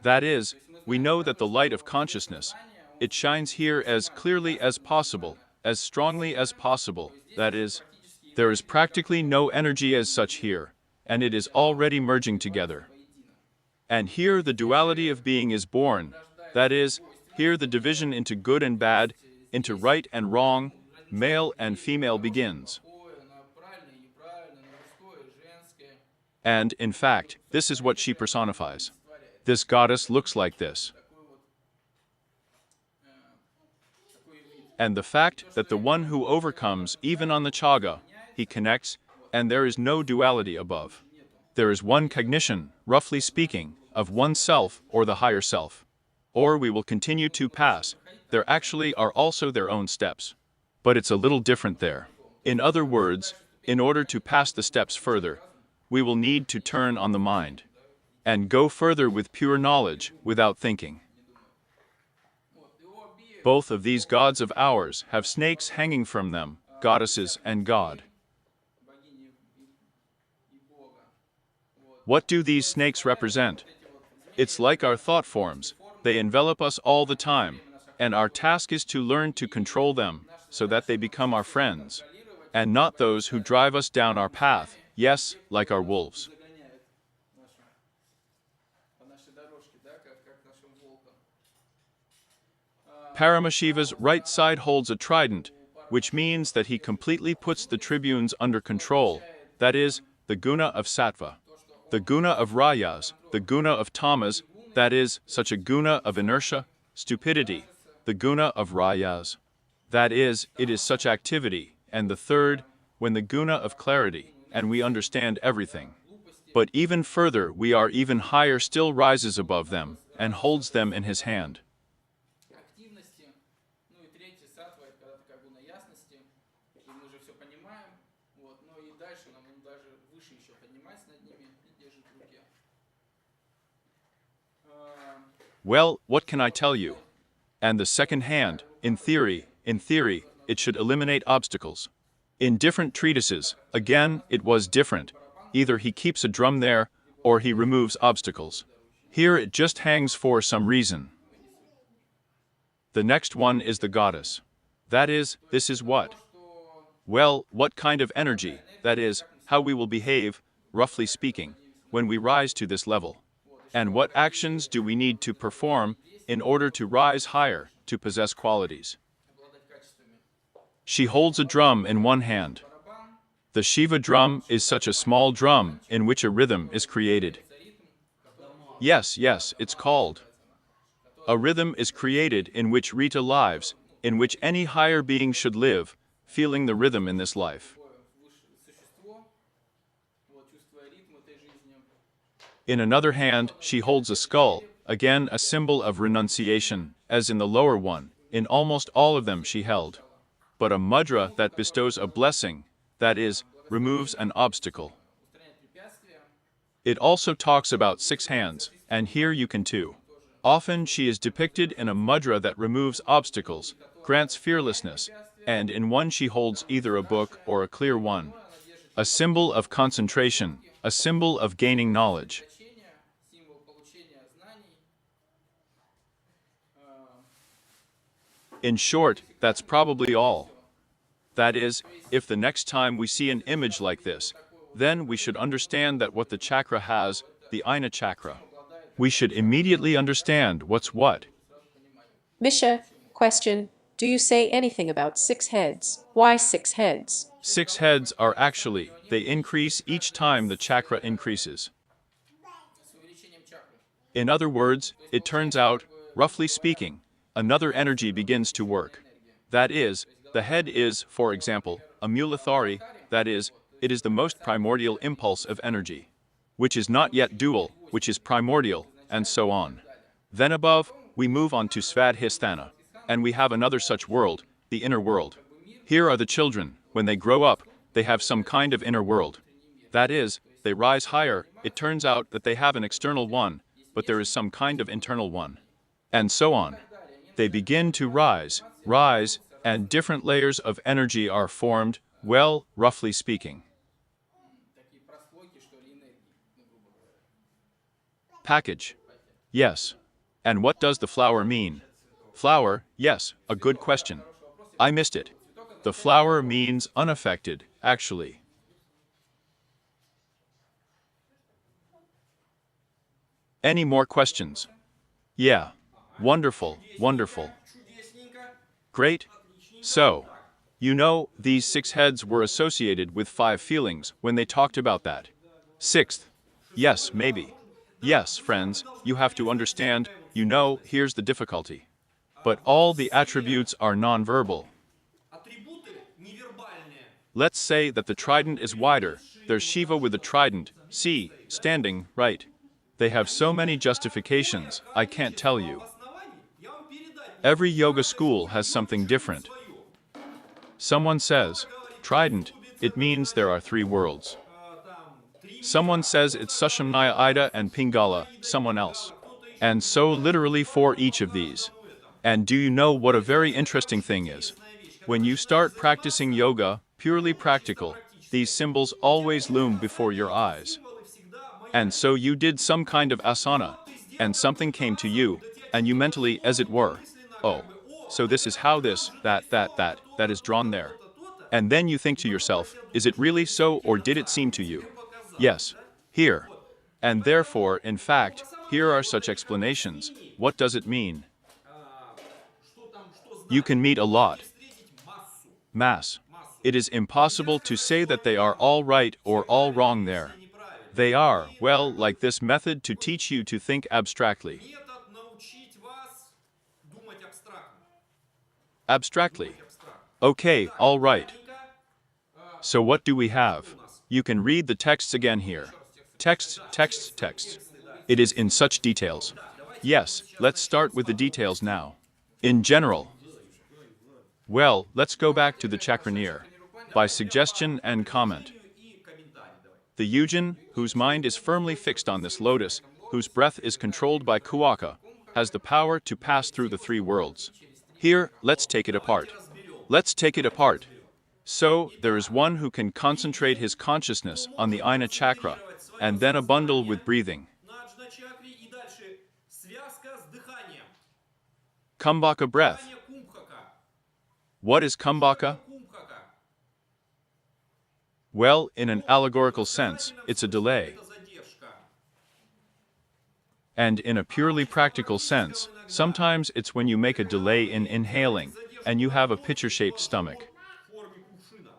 That is, we know that the light of consciousness, it shines here as clearly as possible, as strongly as possible. That is, there is practically no energy as such here, and it is already merging together. And here the duality of being is born. That is, here the division into good and bad, into right and wrong, male and female begins. And, in fact, this is what she personifies. This goddess looks like this. And the fact that the one who overcomes, even on the chaga, he connects, and there is no duality above. There is one cognition, roughly speaking, of oneself or the higher self. Or we will continue to pass. There actually are also their own steps. But it's a little different there. In other words, in order to pass the steps further, we will need to turn on the mind and go further with pure knowledge without thinking. Both of these gods of ours have snakes hanging from them, goddesses and God. What do these snakes represent? It's like our thought forms. They envelop us all the time, and our task is to learn to control them so that they become our friends. and not those who drive us down our path, yes, like our wolves. загоняет по нашей дорожке, да, как нашим волкам. Paramashiva's right side holds a trident, which means that he completely puts the tribunes under control, that is, the guna of sattva, the guna of rajas, the guna of tamas, that is, such a guna of inertia, stupidity, the guna of rajas, that is, it is such activity, and the third, when the guna of clarity, and we understand everything. But even further, we are even higher still rises above them, and holds them in his hand. Активности. Ну и третье, сатва, это когда ты как бы на ясности, и мы же все понимаем, вот, но и дальше нам он даже выше еще поднимается над ними и держит в руке. Well, what can I tell you? And the second hand, in theory, it should eliminate obstacles. In different treatises, again, it was different. Either he keeps a drum there, or he removes obstacles. Here it just hangs for some reason. The next one is the goddess. That is, this is what? Well, what kind of energy, that is, how we will behave, roughly speaking, when we rise to this level. And what actions do we need to perform in order to rise higher, to possess qualities? She holds a drum in one hand. The Shiva drum is such a small drum in which a rhythm is created. Yes, it's called. A rhythm is created in which Rita lives, in which any higher being should live, feeling the rhythm in this life. In another hand, she holds a skull, again a symbol of renunciation, as in the lower one, in almost all of them she held. But a mudra that bestows a blessing, that is, removes an obstacle. It also talks about 6 hands, and here you can too. Often she is depicted in a mudra that removes obstacles, grants fearlessness, and in one she holds either a book or a clear one. A symbol of concentration, a symbol of gaining knowledge. In short, that's probably all. That is, if the next time we see an image like this, then we should understand that what the chakra has, the Ajna chakra. We should immediately understand what's what. Misha, question, do you say anything about 6 heads? Why 6 heads? 6 heads are actually, they increase each time the chakra increases. In other words, it turns out, roughly speaking, another energy begins to work. That is, the head is, for example, a Muladhara, that is, it is the most primordial impulse of energy, which is not yet dual, which is primordial, and so on. Then above, we move on to Svadhisthana, and we have another such world, the inner world. Here are the children, when they grow up, they have some kind of inner world. That is, they rise higher, it turns out that they have an external one, but there is some kind of internal one. And so on. They begin to rise, and different layers of energy are formed, well, roughly speaking. Package. Yes. And what does the flower mean? Flower, yes, a good question. I missed it. The flower means unaffected, actually. Any more questions? Yeah. Wonderful. Great. So, you know, these 6 heads were associated with 5 feelings when they talked about that. 6th. Yes, maybe. Yes, friends, you have to understand, you know, here's the difficulty. But all the attributes are non-verbal. Let's say that the trident is wider, there's Shiva with a trident, see, standing, right. They have so many justifications, I can't tell you. Every yoga school has something different. Someone says, trident, it means there are 3 worlds. Someone says it's Sushamnaya Ida and Pingala, someone else. And so literally for each of these. And do you know what a very interesting thing is? When you start practicing yoga, purely practical, these symbols always loom before your eyes. And so you did some kind of asana, and something came to you, and you mentally, as it were, oh, so this is how this, that is drawn there. And then you think to yourself, is it really so or did it seem to you? Yes. Here. And therefore, in fact, here are such explanations. What does it mean? You can meet a lot. Mass. It is impossible to say that they are all right or all wrong there. They are, well, like this method to teach you to think abstractly. Метод научить вас думать абстрактно. Abstractly. Okay, all right. So what do we have? You can read the texts again here. Text, text, text. It is in such details. Yes, let's start with the details now. In general. Well, let's go back to the Chakra by suggestion and comment. И комментарий давай. The Yujin, whose mind is firmly fixed on this lotus, whose breath is controlled by Kuaka, has the power to pass through the three worlds. Here, let's take it apart. Let's take it apart. So, there is one who can concentrate his consciousness on the Ajna chakra, and then a bundle with breathing. На Аджна-чакре и дальше связка с дыханием. Kumbhaka breath. Дыхание кумбхака. What is Kumbhaka? Кумбхака. Well, in an allegorical sense, it's a delay. Это задержка. And in a purely practical sense, sometimes it's when you make a delay in inhaling, and you have a pitcher-shaped stomach. В форме кувшина.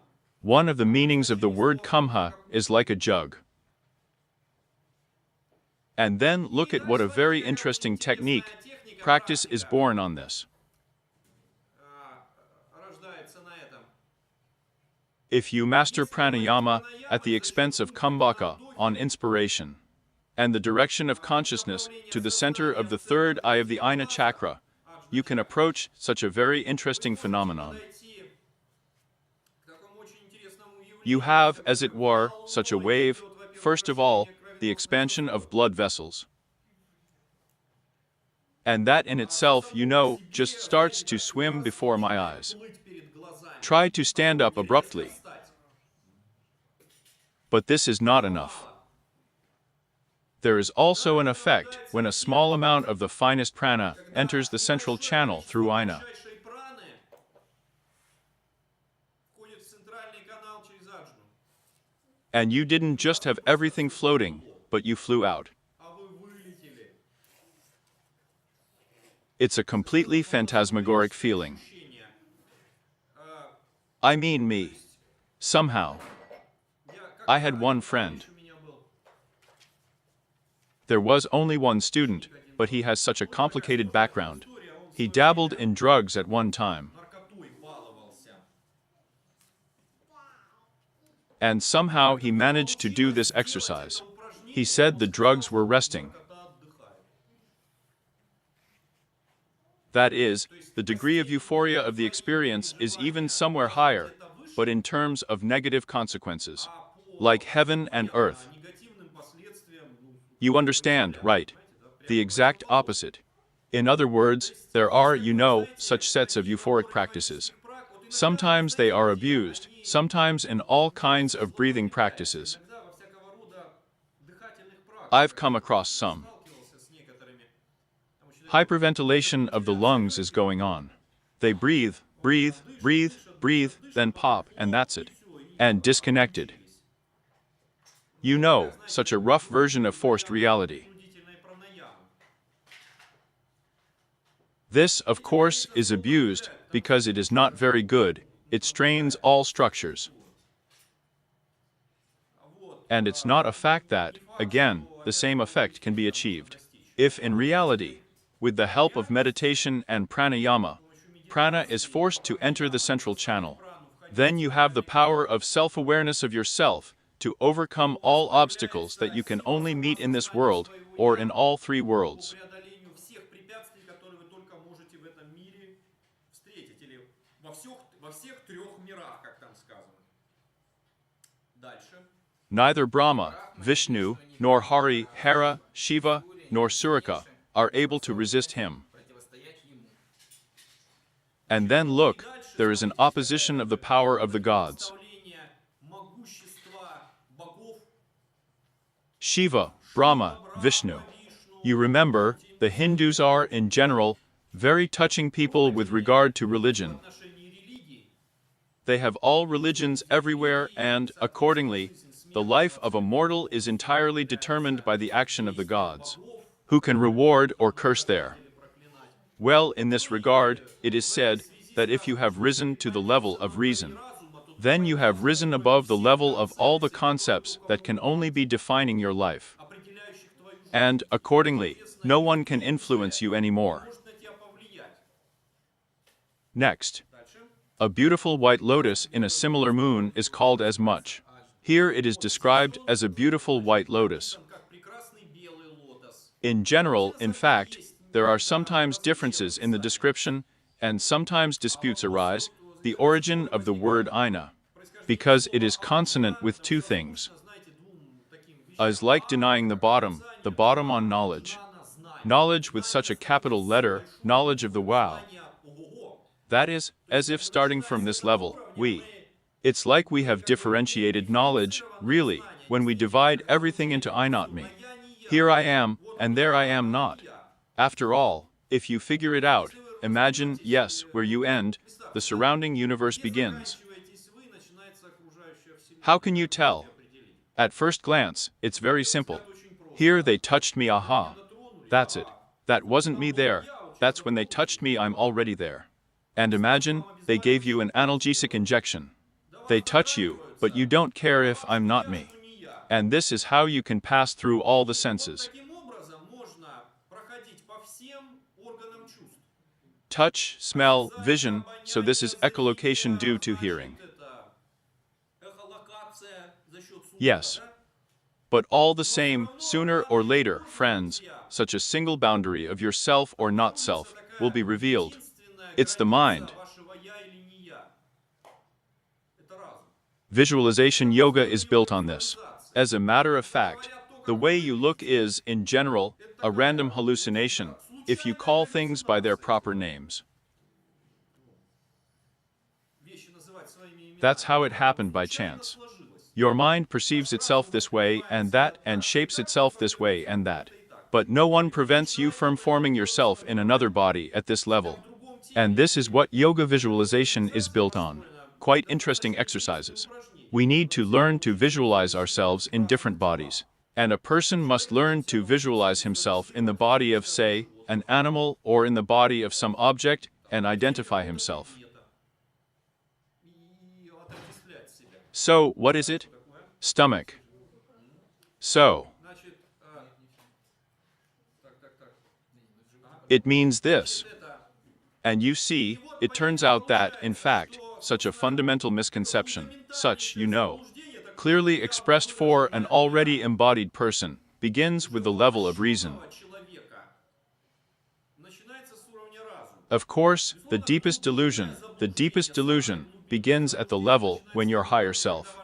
One of the meanings of the word kumha is like a jug. And then look at what a very interesting technique, practice is born on this. Рождается на этом. If you master pranayama at the expense of kumbhaka on inspiration, and the direction of consciousness to the center of the third eye of the Ajna chakra, you can approach such a very interesting phenomenon. Подойти к такому очень интересному явлению. You have, as it were, such a wave, first of all, the expansion of blood vessels. And that in itself, you know, just starts to swim before my eyes. Плыть перед глазами. Try to stand up abruptly, Встать. but this is not enough. There is also an effect when a small amount of the finest prana enters the central channel through Ajna. Тончайшей праны входит в центральный канал через Аджну. And you didn't just have everything floating, but you flew out. А вы вылетели. It's a completely phantasmagoric feeling. Ощущение. I mean me. Somehow. I had one friend. У меня был There was only one student, but he has such a complicated background. He dabbled in drugs at one time, наркотой баловался. and somehow he managed to do this exercise. He said the drugs were resting. Когда отдыхает. That is, the degree of euphoria of the experience is even somewhere higher, but in terms of negative consequences, like heaven and earth. Негативным последствиям, You understand, right? The exact opposite. In other words, there are, you know, such sets of euphoric practices. Sometimes they are abused, sometimes in all kinds of breathing practices. иногда во всякого рода дыхательных практиках I've come across some. сталкивался с некоторыми. Там еще Hyperventilation of the lungs is going on. They breathe, breathe, breathe, breathe, then pop, and that's it. And disconnected. You know, such a rough version of forced reality. принудительной пранаямы. This, of course, is abused because it is not very good. It strains all structures. And it's not a fact that, again, the same effect can be achieved. If in reality, with the help of meditation and pranayama, prana is forced to enter the central channel, then you have the power of self-awareness of yourself to overcome all obstacles that you can only meet in this world or in all three worlds. Преодолению всех препятствий, которые вы только можете в этом мире встретить, или во всех трех мирах, как там сказано. Дальше. Neither Brahma, Vishnu, nor Hari, Hera, Shiva, nor Suraka are able to resist him. противостоять ему. And then look, there is an opposition of the power of the gods. Представление могущества богов. Shiva, Brahma, Vishnu. You remember, the Hindus are, in general, very touching people with regard to religion. В отношении религии. They have all religions everywhere and, accordingly, the life of a mortal is entirely determined by the action of the gods, who can reward or curse there. Well, in this regard, it is said that if you have risen to the level of reason, then you have risen above the level of all the concepts that can only be defining your life. And, accordingly, no one can influence you anymore. Next, a beautiful white lotus in a similar moon is called as much. Here it is described as a beautiful white lotus. In general, in fact, there are sometimes differences in the description, and sometimes disputes arise, the origin of the word Ajna, because it is consonant with two things. A is like denying the bottom on knowledge. Knowledge with such a capital letter, knowledge of the wow. That is, as if starting from this level, it's like we have differentiated knowledge, really, when we divide everything into I not me. Here I am, and there I am not. After all, if you figure it out, imagine, yes, where you end, the surrounding universe begins. How can you tell? At first glance, it's very simple. Here they touched me, aha. That's it. That wasn't me there. That's when they touched me, I'm already there. And imagine, they gave you an analgesic injection. They touch you, but you don't care if I'm not me. And this is how you can pass through all the senses. Touch, smell, vision, so this is echolocation due to hearing. Yes. But all the same, sooner or later, friends, such a single boundary of yourself or not self will be revealed. It's the mind. Visualization yoga is built on this. As a matter of fact, the way you look is, in general, a random hallucination, if you call things by their proper names. That's how it happened by chance. Your mind perceives itself this way and that, and shapes itself this way and that. But no one prevents you from forming yourself in another body at this level. And this is what yoga visualization is built on. Quite interesting exercises. We need to learn to visualize ourselves in different bodies. And a person must learn to visualize himself in the body of, say, an animal or in the body of some object and identify himself. So, what is it? Stomach. So, it means this. And you see, it turns out that, in fact, such a fundamental misconception, such, clearly expressed for an already embodied person, begins with the level of reason. Of course, the deepest delusion, begins at the level when your higher self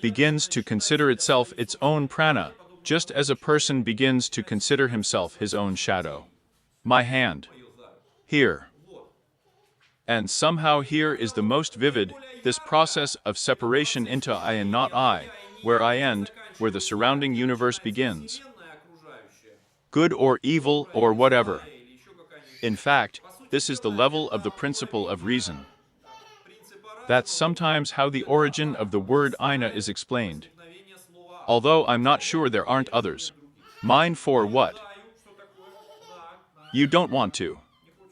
begins to consider itself its own prana, just as a person begins to consider himself his own shadow. My hand. Here. And somehow here is the most vivid, this process of separation into I and not I, where I end, where the surrounding universe begins. Good or evil or whatever. In fact, this is the level of the principle of reason. That's sometimes how the origin of the word Ajna is explained. Although I'm not sure there aren't others. Mine for what? You don't want to.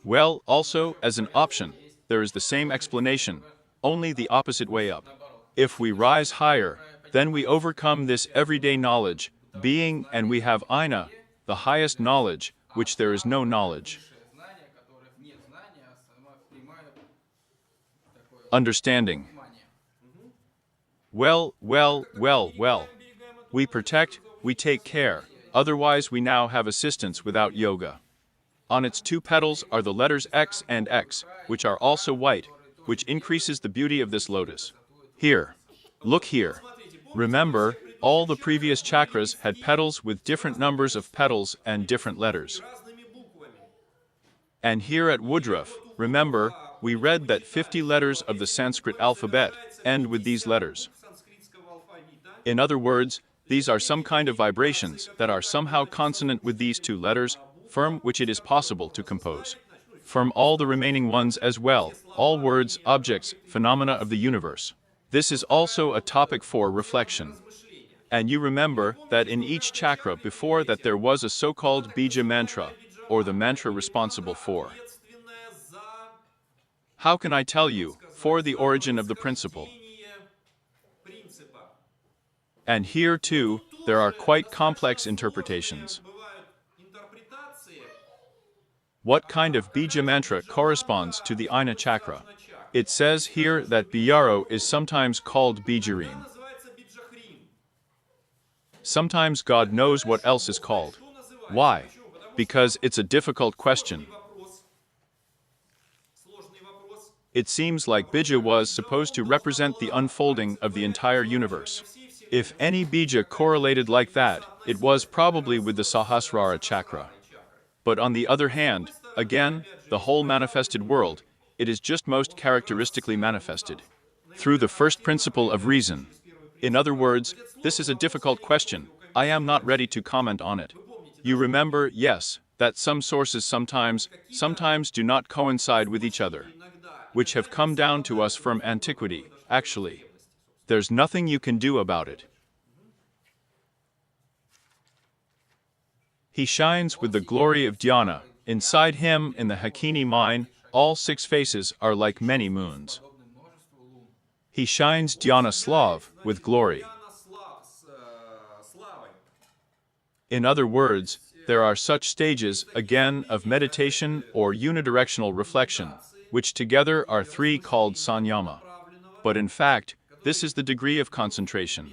Well, also, as an option, there is the same explanation, only the opposite way up. If we rise higher, then we overcome this everyday knowledge, being, and we have Ajna, the highest knowledge, which there is no knowledge. Understanding. Well. We protect, we take care, otherwise we now have assistance without yoga. On its two petals are the letters X and X, which are also white, which increases the beauty of this lotus. Here. Look here. Remember, all the previous chakras had petals with different numbers of petals and different letters. And here at Woodruff, remember, we read that 50 letters of the Sanskrit alphabet end with these letters. In other words, these are some kind of vibrations that are somehow consonant with these two letters, from which it is possible to compose. from all the remaining ones as well, all words, objects, phenomena of the universe. This is also a topic for reflection. And you remember that in each chakra before that there was a so-called bija mantra, or the mantra responsible for. How can I tell you, for the origin of the principle? And here too, there are quite complex interpretations. What kind of bija mantra corresponds to the Ajna chakra? It says here that Biyaro is sometimes called Bijarim. Sometimes God knows what else is called. Why? Because it's a difficult question. It seems like bija was supposed to represent the unfolding of the entire universe. If any bija correlated like that, it was probably with the Sahasrara chakra. But on the other hand, again, the whole manifested world, it is just most characteristically manifested through the first principle of reason. In other words, this is a difficult question. I am not ready to comment on it. You remember, yes, that some sources sometimes do not coincide with each other, which have come down to us from antiquity, actually. There's nothing you can do about it. He shines with the glory of Dhyana. Inside him, in the Hakini mind, all 6 faces are like many moons. He shines Dhyana Slav with glory. In other words, there are such stages, again, of meditation or unidirectional reflection, which together are 3 called sanyama. But in fact, this is the degree of concentration.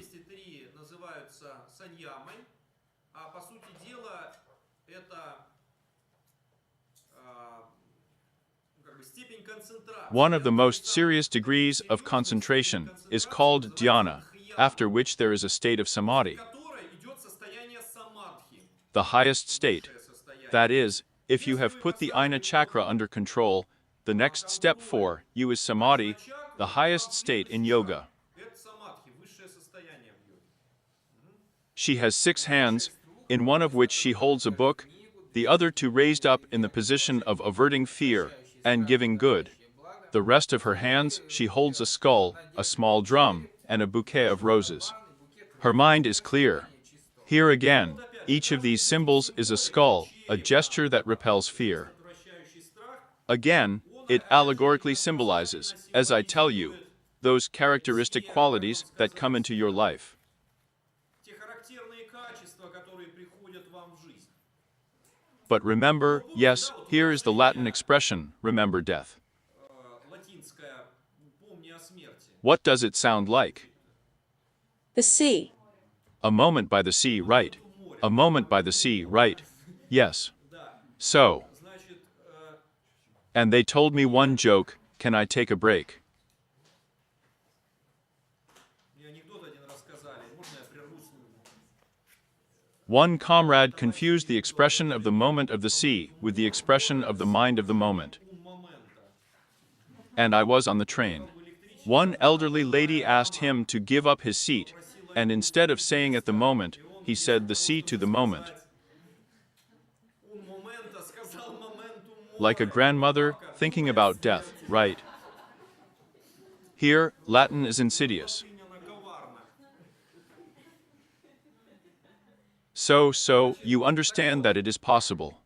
One of the most serious degrees of concentration is called dhyana, after which there is a state of samadhi. The highest state. That is, if you have put the Ajna chakra under control, the next step for you is samadhi, the highest state in yoga. She has 6 hands, in one of which she holds a book, the other 2 raised up in the position of averting fear and giving good. The rest of her hands she holds a skull, a small drum, and a bouquet of roses. Her mind is clear. Here again, each of these symbols is a skull, a gesture that repels fear. Again, it allegorically symbolizes, as I tell you, those characteristic qualities that come into your life. But remember, yes, here is the Latin expression, remember death. What does it sound like? The sea. A moment by the sea, right. A moment by the sea, right. Yes. So. And they told me one joke, can I take a break? One comrade confused the expression of the moment of the sea with the expression of the mind of the moment. And I was on the train. One elderly lady asked him to give up his seat, and instead of saying at the moment, he said the sea to the moment. Like a grandmother thinking about death, right? Here, Latin is insidious. So, you understand that it is possible.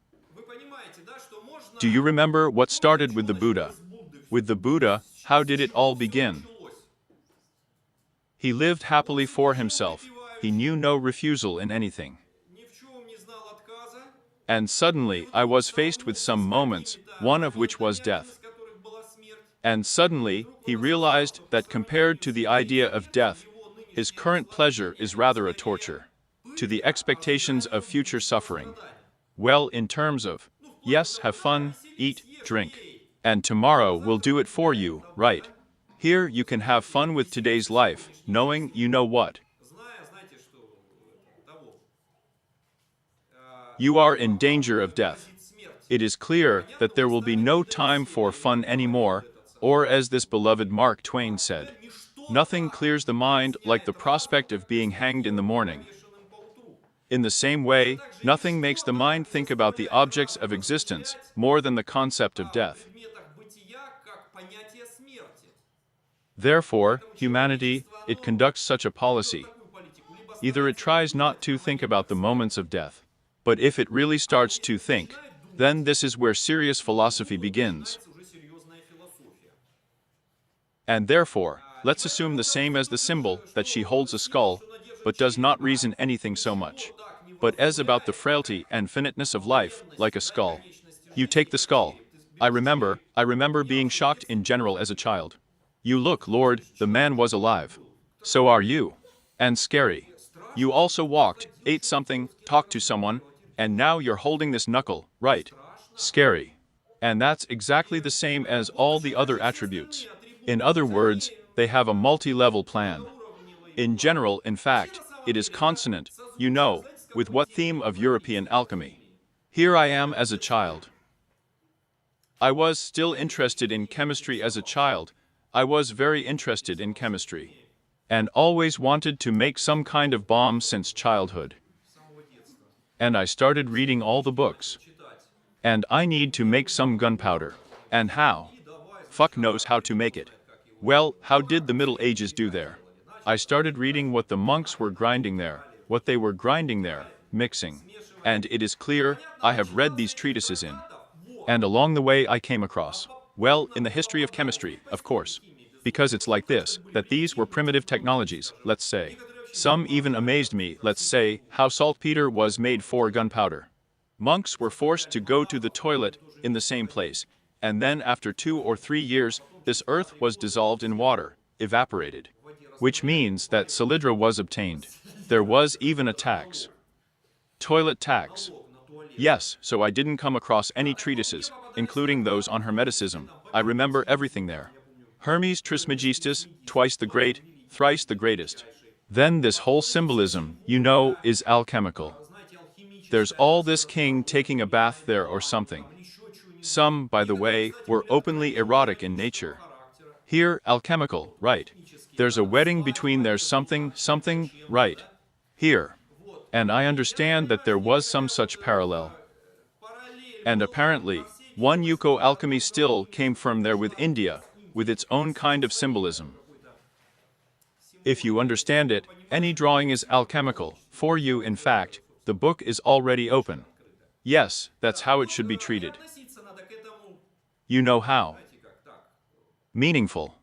Do you remember what started with the Buddha? With the Buddha, how did it all begin? He lived happily for himself. He knew no refusal in anything. And suddenly I was faced with some moments, one of which was death. And suddenly he realized that compared to the idea of death, his current pleasure is rather a torture. To the expectations of future suffering. Well, in terms of, yes, have fun, eat, drink. And tomorrow will do it for you, right? Here you can have fun with today's life, knowing you know what. You are in danger of death. It is clear that there will be no time for fun anymore, or as this beloved Mark Twain said, nothing clears the mind like the prospect of being hanged in the morning. In the same way, nothing makes the mind think about the objects of existence more than the concept of death. Therefore, humanity, it conducts such a policy. Either it tries not to think about the moments of death, but if it really starts to think, then this is where serious philosophy begins. And therefore, let's assume the same as the symbol that she holds a skull, but does not reason anything so much, but as about the frailty and finiteness of life, like a skull. You take the skull. I remember being shocked in general as a child. You look, Lord, the man was alive. So are you. And scary. You also walked, ate something, talked to someone, and now you're holding this knuckle, right? Scary. And that's exactly the same as all the other attributes. In other words, they have a multi-level plan. In general, in fact, it is consonant, you know, with what theme of European alchemy. Here I am as a child. I was still interested in chemistry as a child. I was very interested in chemistry. And always wanted to make some kind of bomb since childhood. And I started reading all the books. And I need to make some gunpowder. And how? Fuck knows how to make it. Well, how did the Middle Ages do there? I started reading what the monks were grinding there, what they were grinding there, mixing. And it is clear, I have read these treatises in. And along the way I came across, well, in the history of chemistry, of course. Because it's like this, that these were primitive technologies, let's say. Some even amazed me, let's say, how saltpeter was made for gunpowder. Monks were forced to go to the toilet in the same place, and then after 2 or 3 years, this earth was dissolved in water, evaporated. Which means that salidra was obtained. There was even a tax. Toilet tax. Yes, so I didn't come across any treatises, including those on Hermeticism. I remember everything there. Hermes Trismegistus, twice the great, thrice the greatest. Then this whole symbolism, you know, is alchemical. There's all this king taking a bath there or something. Some, by the way, were openly erotic in nature. Here, alchemical, right. There's a wedding between there's something, right. Here. And I understand that there was some such parallel. And apparently, one Yuko alchemy still came from there with India, with its own kind of symbolism. If you understand it, any drawing is alchemical. For you, in fact, the book is already open. Yes, that's how it should be treated. You know how. Meaningful.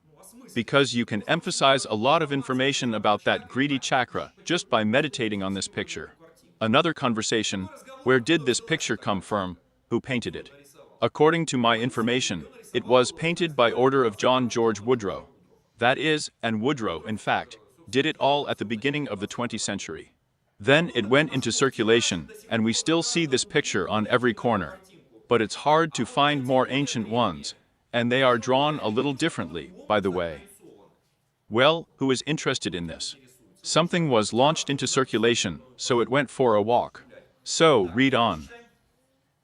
Because you can emphasize a lot of information about that greedy chakra just by meditating on this picture. Another conversation, where did this picture come from? Who painted it? According to my information, it was painted by order of John George Woodrow. That is, and Woodrow, in fact, did it all at the beginning of the 20th century. Then it went into circulation, and we still see this picture on every corner. But it's hard to find more ancient ones, and they are drawn a little differently, by the way. Well, who is interested in this? Something was launched into circulation, so it went for a walk. So, read on.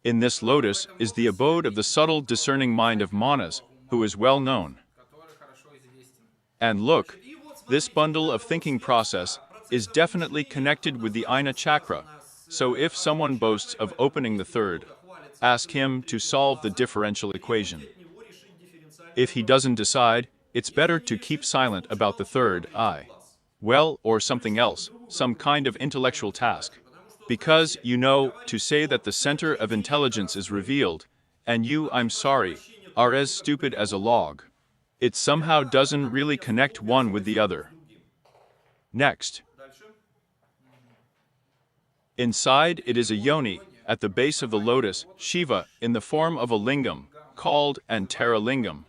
In this lotus is the abode of the subtle discerning mind of Manas, who is well known. And look, this bundle of thinking process is definitely connected with the Ajna chakra, so if someone boasts of opening the third, ask him to solve the differential equation. If he doesn't decide, it's better to keep silent about the third eye. Well, or something else, some kind of intellectual task. Because, you know, to say that the center of intelligence is revealed, and you, I'm sorry, are as stupid as a log. It somehow doesn't really connect one with the other. Next. Inside it is a yoni, at the base of the lotus, Shiva, in the form of a lingam, called Antara lingam.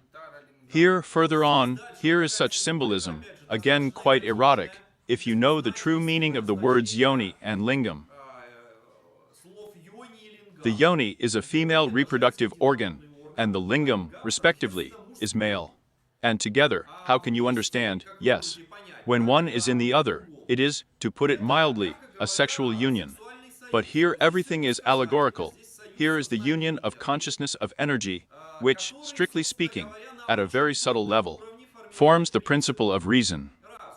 Here, further on, here is such symbolism, again quite erotic, if you know the true meaning of the words yoni and lingam. The yoni is a female reproductive organ, and the lingam, respectively, is male. And together, how can you understand, yes, when one is in the other, it is, to put it mildly, a sexual union. But here everything is allegorical. Here is the union of consciousness of energy, which, strictly speaking, at a very subtle level, forms the principle of reason.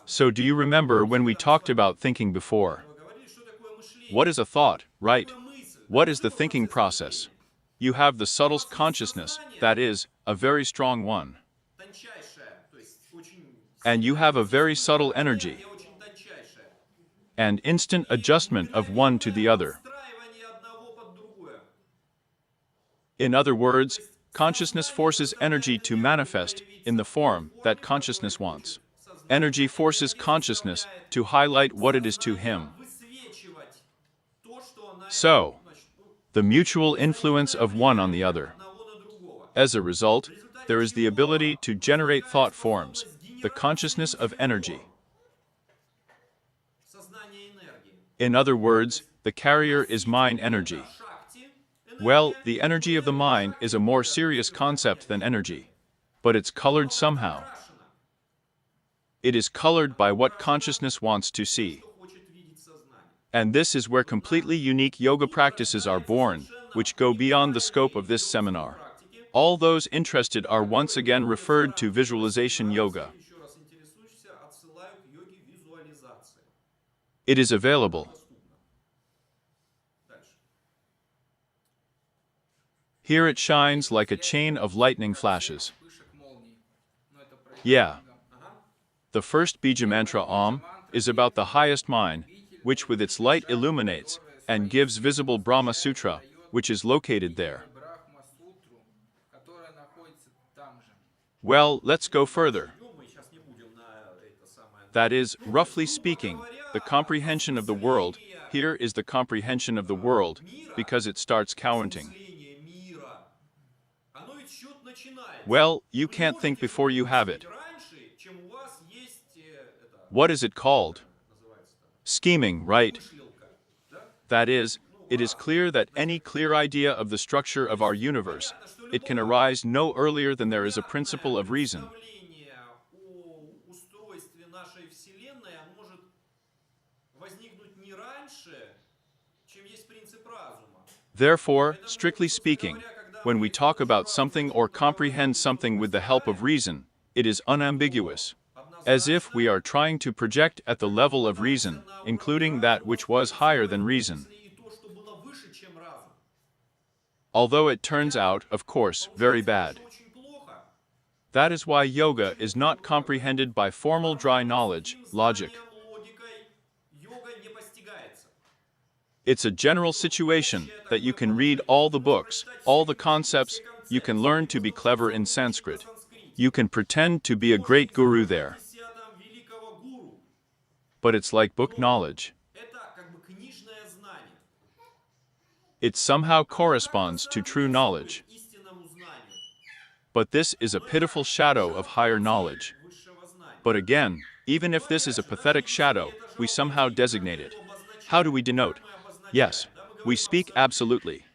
So do you remember when we talked about thinking before? What is a thought, right? Такое мысль. What Да, is the что такое thinking process? мышление? You have the У subtle вас есть consciousness, сознание, that is, a very strong one. тончайшее, то есть очень And you сильное. have a Здесь very subtle вы energy, энергия очень тончайшая. and instant И adjustment of one to the мгновенное other. подстраивание одного под другое. In other То words, есть consciousness сознание forces energy заставляет to энергию manifest in проявиться the в той form форме, that в которой consciousness хочет wants. сознание. Energy Энергия forces consciousness заставляет to highlight what it is to сознание him. высвечивать то, что она ему, So, значит, the mutual influence взаимное of one on the влияние other. одного на другого. As a В result, результате there is the ability чего to generate возникает thought forms, способность the генерации consciousness of energy. интеллектуал, сознание энергии. In other То words, есть the carrier is mind носитель это energy. шакти, Well, энергия, the но energy of the энергия mind шакти is a more тоже serious есть такое concept than понятие energy, энергия. but it's colored Но это somehow. окрашено. It is colored by Оно what окрашено consciousness wants to тем, see. что хочет видеть сознание. And this is where Но completely unique yoga тут practices are рождается born, совершенно which go beyond the scope of уникальные this йогические seminar. практики, All those interested are once которые again выходят за referred to рамки этого visualization семинара. yoga. Всех еще раз интересующихся отсылаю к йоге визуализации. It is Там available. доступно. Дальше. Here it shines like a chain of lightning flashes. Вспышек молний. Но это про Yeah. Ага. The first bija mantra Om is about the highest mind, which with its light illuminates and gives visible Brahma Sutra, which is located there. Брахма-сутру, которая находится там же. Well, let's go further. Идем, мы сейчас не будем на это самое. That is, Ну, roughly грубо speaking, говоря, the comprehension of the world, here is the comprehension of the world, because it starts counting. осмысление мира. Оно ведь счет начинается. Well, you Вы не can't think можете before you have it. мыслить раньше, чем у вас есть это, What is it called? называется-то, Scheming, right? мышлилка, да? That is, it is clear that any clear idea of the structure of our universe, it can arise no earlier than there is a principle of reason. Представление о устройстве нашей Вселенной может возникнуть не раньше, чем есть принцип разума. Therefore, strictly speaking, when we talk about something or comprehend something with the help of reason, it is unambiguous, as if we are trying to project at the level of reason, including that which was higher than reason. И то, что было выше, чем разум. Although it turns out, of course, very bad. Получается, что очень плохо. That is why yoga is not comprehended by formal dry knowledge, logic. Знанием, логикой йога не постигается. It's a general situation that you can read all the books, all the concepts, you can learn to be clever in Sanskrit. You can pretend to be a great guru there. Там великого гуру. But it's like book knowledge. Это как бы книжное знание. It somehow corresponds to true knowledge. Истинному знанию. But this is a pitiful shadow of higher knowledge. Высшего знания. But again, even if this is a pathetic shadow, we somehow designate it. How do we denote? Yes, we speak absolutely,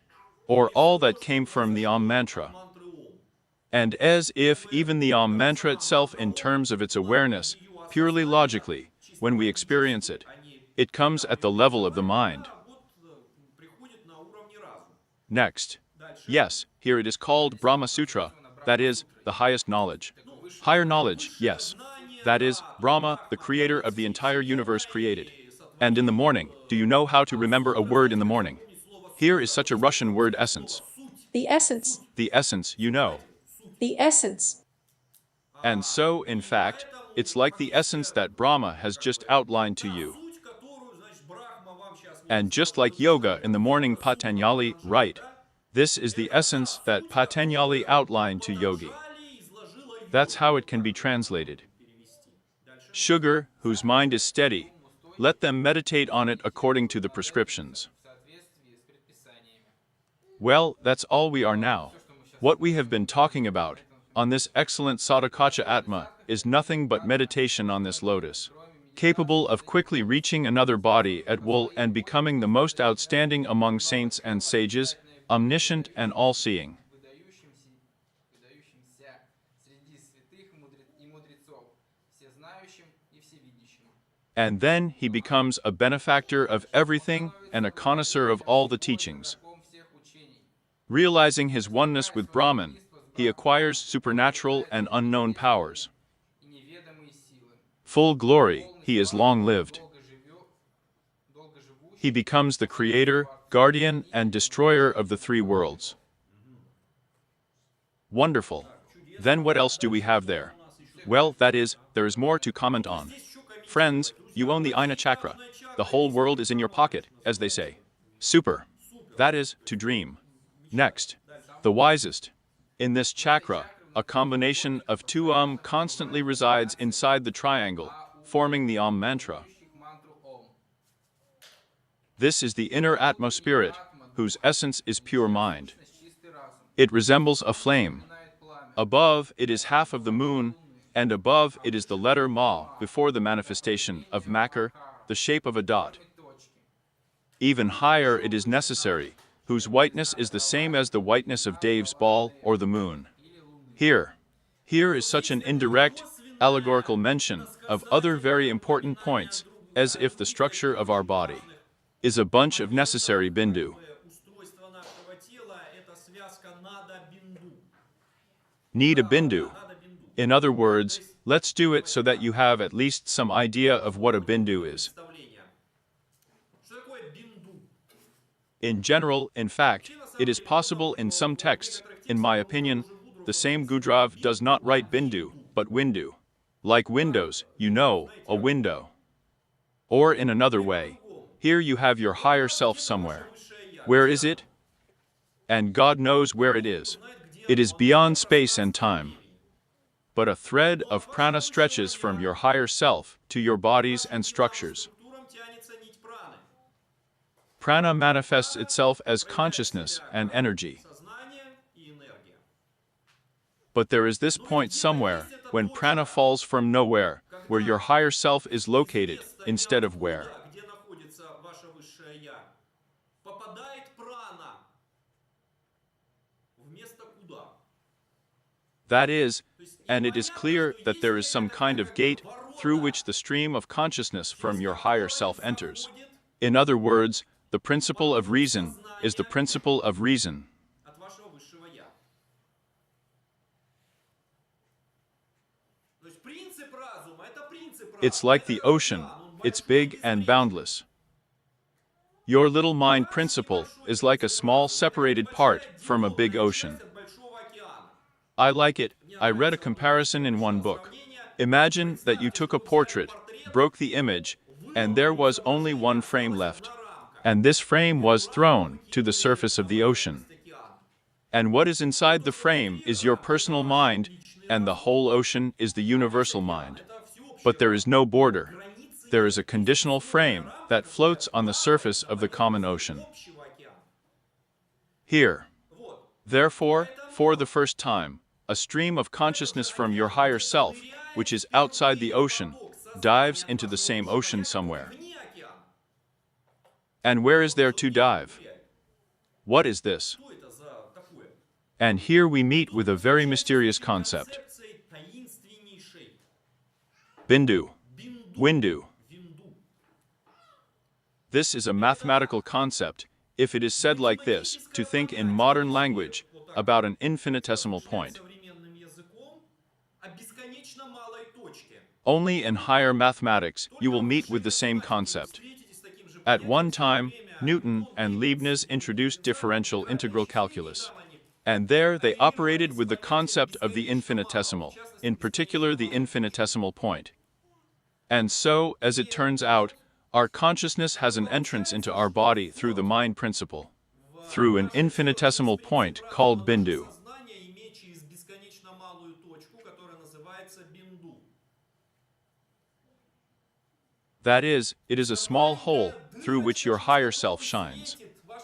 or all that came from the Om mantra. Мантры Ом. And as if even the Om mantra itself, in terms of its awareness, purely logically, when we experience it, it comes at the level of the mind. Вот приходит на уровне разума. Next, Дальше. yes, here it is called Brahma Sutra, that is, the highest knowledge. Higher knowledge, yes. That is, Brahma, the creator of the entire universe created. And in the morning, do you know how to remember a word in the morning? Here is such a Russian word essence. The essence, The essence, you know. the essence. And so, in fact, it's like the essence that Brahma has just outlined to you. Суть, которую, значит, Брахма вам сейчас And just like yoga in the morning Patanjali, right? This is the essence that Patanjali outlined to yogi. изложила That's how it can be translated. перевести. Дальше. Sugar, whose mind is steady, let them meditate on it according to the prescriptions. В соответствии с предписаниями. Well, that's all we are now. What we have been talking about, on this excellent Sadhakacha Atma, is nothing but meditation on this lotus, capable of quickly reaching another body at will and becoming the most outstanding among saints and sages, omniscient and all-seeing. Выдающимся среди святых и мудрецов, всезнающим и всевидящим. And then he becomes a benefactor of everything and a connoisseur of all the teachings. Знаком всех учений. Realizing his oneness with Brahman, he acquires supernatural and unknown powers. И неведомые силы. Full glory, he is long-lived. Долгоживущий He becomes the creator, guardian, and destroyer of the three worlds. Wonderful. Then what else do we have there? Well, that is, there is more to comment on. Friends, you own the Ajna Chakra. The whole world is in your pocket, as they say. Super. That is, to dream. Next, the wisest. In this chakra, a combination of two constantly resides inside the triangle, forming the mantra. This is the inner atmospirit, whose essence is pure mind. It resembles a flame. Above, it is half of the moon, and above it is the letter Ma before the manifestation of Makar, the shape of a dot. Even higher it is necessary, whose whiteness is the same as the whiteness of Dave's ball or the moon. Here is such an indirect, allegorical mention of other very important points, as if the structure of our body is a bunch of necessary bindu. Need a bindu. In other words, let's do it so that you have at least some idea of what a bindu is. In general, in fact, it is possible in some texts, in my opinion, the same Gudrav does not write bindu, but windu. Like windows, you know, a window. Or in another way, here you have your higher self somewhere. Where is it? And God knows where it is. It is beyond space and time. But a thread of prana stretches from your higher self to your bodies and structures. Prana manifests itself as consciousness and energy. But there is this point somewhere, when prana falls from nowhere, where your higher self is located, instead of where. That is, and it is clear that there is some kind of gate through which the stream of consciousness from your higher self enters. In other words, the principle of reason is the principle of reason. It's like the ocean, it's big and boundless. Your little mind principle is like a small separated part from a big ocean. I like it. I read a comparison in one book. Imagine that you took a portrait, broke the image, and there was only one frame left. And this frame was thrown to the surface of the ocean. And what is inside the frame is your personal mind, and the whole ocean is the universal mind. But there is no border. There is a conditional frame that floats on the surface of the common ocean. Here, therefore, for the first time, a stream of consciousness from your higher self, which is outside the ocean, dives into the same ocean somewhere. And where is there to dive? What is this? And here we meet with a very mysterious concept. Bindu. Windu. This is a mathematical concept, if it is said like this, to think in modern language about an infinitesimal point. Only in higher mathematics you will meet with the same concept. At one time, Newton and Leibniz introduced differential integral calculus. And there they operated with the concept of the infinitesimal, in particular the infinitesimal point. And so, as it turns out, our consciousness has an entrance into our body through the mind principle, through an infinitesimal point called bindu. That is, it is a small hole through which your higher self shines.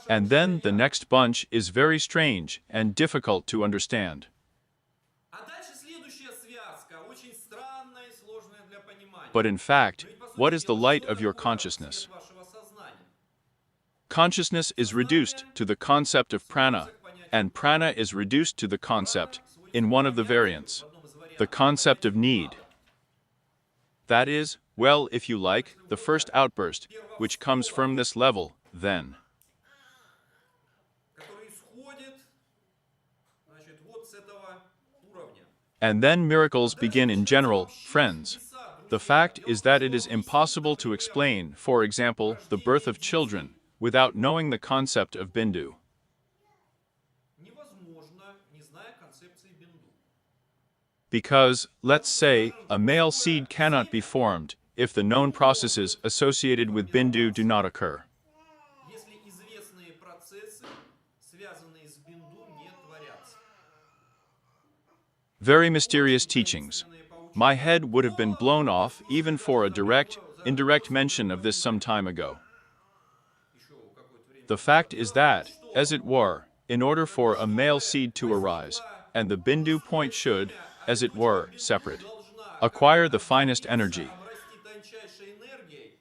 And then the next bunch is very strange and difficult to understand. But in fact, what is the light of your consciousness? Consciousness is reduced to the concept of prana, and prana is reduced to the concept, in one of the variants, the concept of need. That is, well, if you like, the first outburst, which comes from this level, then. And then miracles begin in general, friends. The fact is that it is impossible to explain, for example, the birth of children, without knowing the concept of Bindu. Невозможно, не зная концепции бинду. Because, let's say, a male seed cannot be formed if the known processes associated with Bindu do not occur. Если известные процессы, связанные с бинду, не творятся. Very mysterious teachings. My head would have been blown off even for a direct, indirect mention of this some time ago. The fact is that, as it were, in order for a male seed to arise, and the Bindu point should, as it were, separate, acquire the finest energy, Обрасти тончайшей энергией,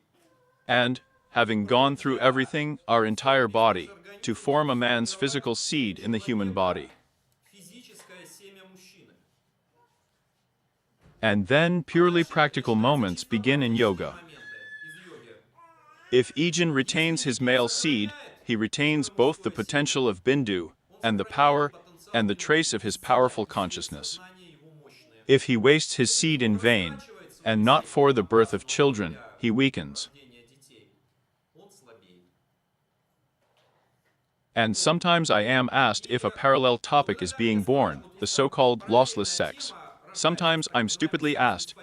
and, having gone through everything, our entire body, to form a man's physical seed in the human body. физическое семя мужчины. And then purely practical moments begin in yoga. Моменты из йоги. If Ajna retains his male seed, he retains both the potential of Bindu, and the power, and the trace of his powerful consciousness. Знание его мощное. If he wastes his seed in vain, and not for the birth of children, he weakens. Рождение детей. Он слабеет. And sometimes I am asked if a parallel topic is being born, the so-called lossless sex. Sometimes I'm stupidly asked,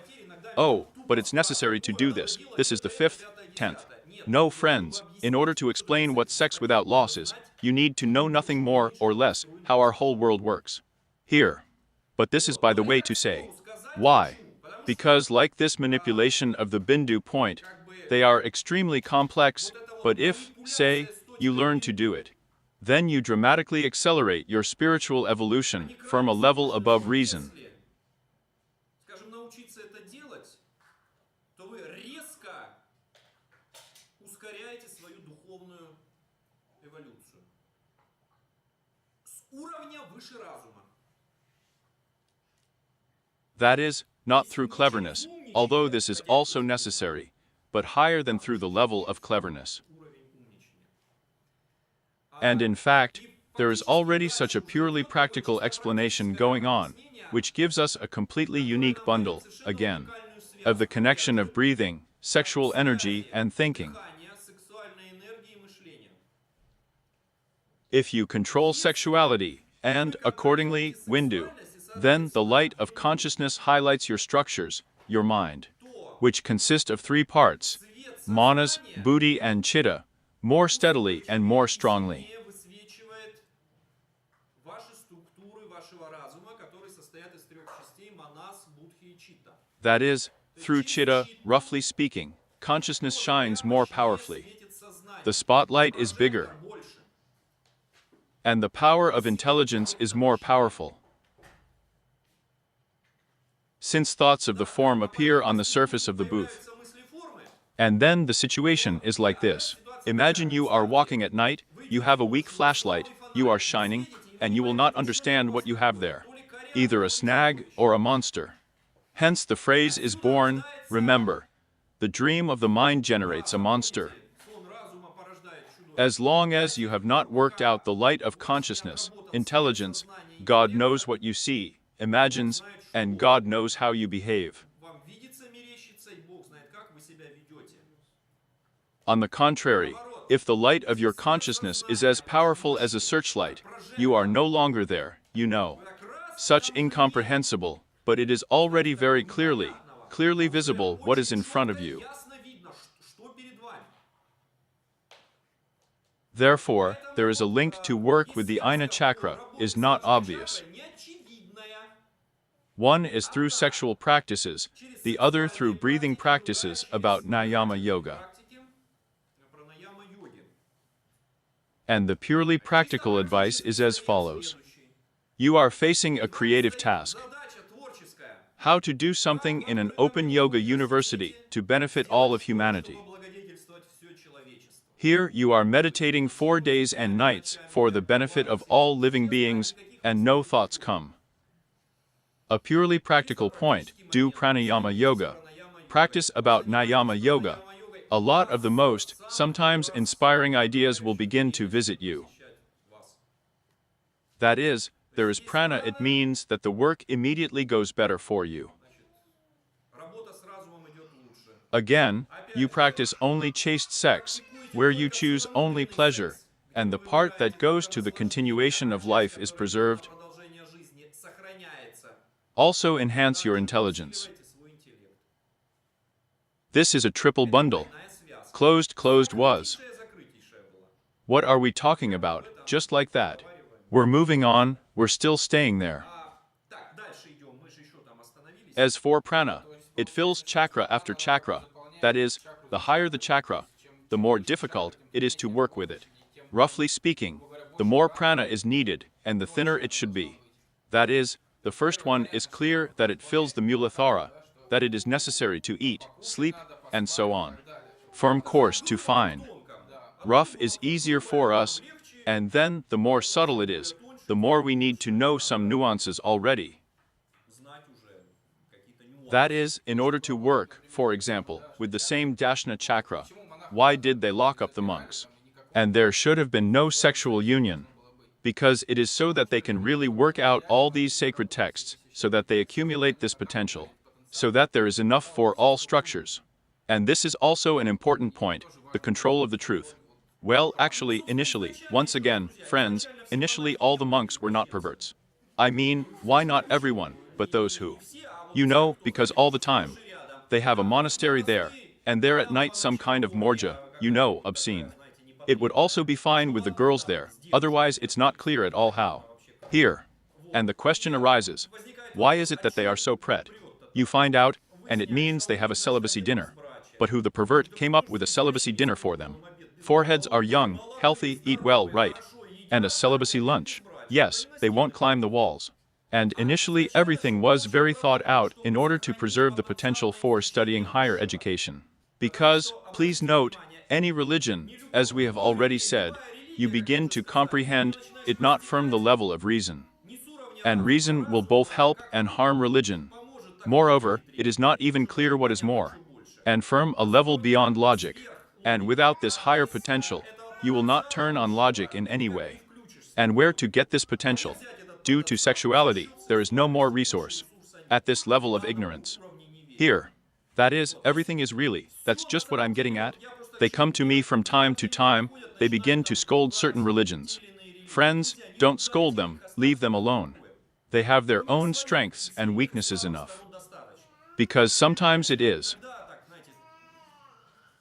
oh, but it's necessary to do this. This is the 5th, 10th. No, friends, in order to explain what sex without loss is, you need to know nothing more or less how our whole world works. Here. But this is by the way to say, why? Because like this manipulation of the Bindu point, they are extremely complex, but if, say, you learn to do it, then you dramatically accelerate your spiritual evolution from a level above reason. Если, скажем, научиться это делать, то вы резко ускоряете свою духовную эволюцию. С уровня выше разума. That is, not through cleverness, although this is also necessary, but higher than through the level of cleverness. Уровень умничания. And in fact, there is already such a purely practical explanation going on, which gives us a completely unique bundle, again, of the connection of breathing, sexual energy, and thinking. Дыхание, сексуальной энергии и мышления. If you control sexuality, and, accordingly, Windu, then the light of consciousness highlights your structures, your mind, which consist of 3 parts, manas, buddhi, and chitta, more steadily and more strongly. Не высвечивает ваши структуры вашего разума, которые состоят из 3 частей: манас, будхи и читта. That is, through chitta, roughly speaking, consciousness shines more powerfully. Светит сознание. The spotlight is bigger, Больше. and the power of intelligence is more powerful. Since thoughts of the form appear on the surface of the booth. Появляются мысли формы. And then the situation is like this. Imagine you are walking at night, you have a weak flashlight, you are shining, and you will not understand what you have there. Either a snag or a monster. Hence the phrase is born, remember, the dream of the mind generates a monster. Сон разума порождает чудо. As long as you have not worked out the light of consciousness, intelligence, God knows what you see, imagines, and God knows how you behave. Вам видится, мерещится, и Бог знает, как вы себя ведете. On the contrary, if the light of your consciousness is as powerful as a searchlight, you are no longer there, you know. Так раз, Such incomprehensible, but it is already very clearly visible what is in front of you. ясно видно, что перед вами. Therefore, there is a link to work with the Ajna chakra, is not obvious. Неочевидная. One is through sexual practices, the other through breathing practices about Nayama yoga. Практики пранаяма йоги. And the purely practical advice is as follows. You are facing a creative task. Задача творческая. How to do something in an open yoga university to benefit all of humanity. Благодетельствовать все человечество. Here you are meditating 4 days and nights for the benefit of all living beings, and no thoughts come. A purely practical point, do pranayama yoga. Practice about Nayama yoga. A lot of the most, sometimes inspiring ideas will begin to visit you. That is, there is prana, it means that the work immediately goes better for you. Работа с разумом идет Again, you practice only chaste sex, where you choose only pleasure, and the part that goes to the continuation of life is preserved. Продолжение жизни сохраняется. Also enhance your intelligence. Активируйте свой интеллект. This is a triple Это bundle. двойная связка. Closed, closed was. Закрытейшая была. What are we talking about? Just like that. We're moving on, we're still staying there. Так, дальше идем. Мы же еще там остановились. As for prana, it fills chakra after chakra. That is, the higher the chakra, the more difficult it is to work with it. Roughly speaking, the more prana is needed and the thinner it should be. That is, the first one is clear that it fills the Muladhara, that it is necessary to eat, sleep, and so on. Firm course to fine. Rough is easier for us, and then the more subtle it is, the more we need to know some nuances already. Знать уже какие-то нюансы. That is, in order to work, for example, with the same Dashna chakra, why did they lock up the monks? And there should have been no sexual union, because it is so that they can really work out all these sacred texts, so that they accumulate this potential, so that there is enough for all structures. And this is also an important point, the control of the truth. Well, actually, initially, once again, friends, initially all the monks were not perverts. I mean, why not everyone, but those who? You know, because all the time. They have a monastery there, and there at night some kind of morja, you know, obscene. It would also be fine with the girls there, otherwise it's not clear at all how. Here. And the question arises, why is it that they are so pret? You find out, and it means they have a celibacy dinner. But who the pervert came up with a celibacy dinner for them? Foreheads are young, healthy, eat well, right? And a celibacy lunch. Yes, they won't climb the walls. And initially everything was very thought out in order to preserve the potential for studying higher education. Because, please note, any religion, as we have already said, you begin to comprehend it not from the level of reason. And reason will both help and harm religion. Moreover, it is not even clear what is more. And from a level beyond logic. And without this higher potential, you will not turn on logic in any way. And where to get this potential? Due to sexuality, there is no more resource. At this level of ignorance. Here. That is, everything is really, that's just what I'm getting at. They come to me from time to time, they begin to scold certain religions. Friends, don't scold them, leave them alone. They have their own strengths and weaknesses enough. Because sometimes it is.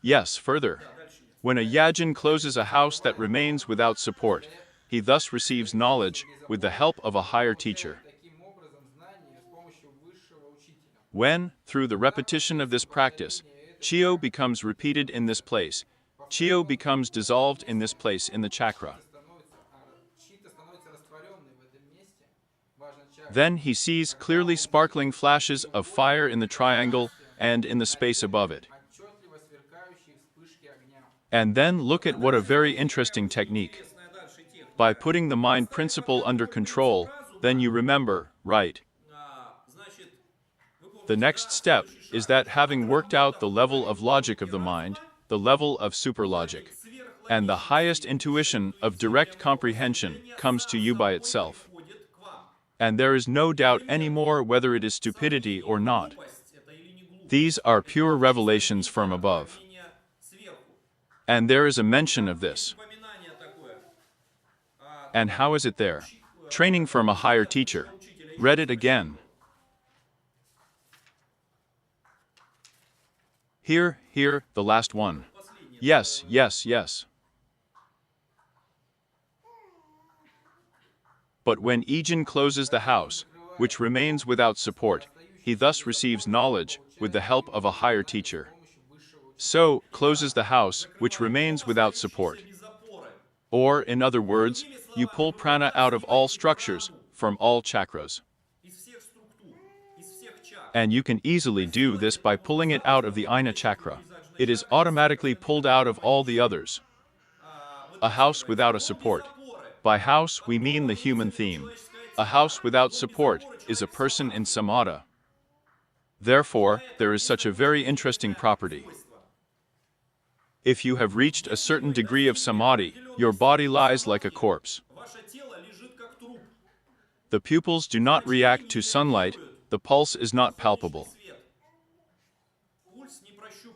Yes, further. When a yajin closes a house that remains without support, he thus receives knowledge with the help of a higher teacher. When, through the repetition of this practice, Chio becomes repeated in this place, Chio becomes dissolved in this place in the chakra. Then he sees clearly sparkling flashes of fire in the triangle and in the space above it. And then look at what a very interesting technique. By putting the mind principle under control, then you remember, right? The next step is that having worked out the level of logic of the mind, the level of superlogic, and the highest intuition of direct comprehension comes to you by itself. And there is no doubt anymore whether it is stupidity or not. These are pure revelations from above. And there is a mention of this. And how is it there? Training from a higher teacher. Read it again. Here, the last one. Yes, yes, yes. But when Ijin closes the house, which remains without support, he thus receives knowledge with the help of a higher teacher. So, closes the house, which remains without support. Or, in other words, you pull prana out of all structures, from all chakras. And you can easily do this by pulling it out of the Ajna chakra. It is automatically pulled out of all the others. A house without a support. By house, we mean the human theme. A house without support is a person in samadha. Therefore, there is such a very interesting property. If you have reached a certain degree of samadhi, your body lies like a corpse. The pupils do not react to sunlight, the pulse is not palpable.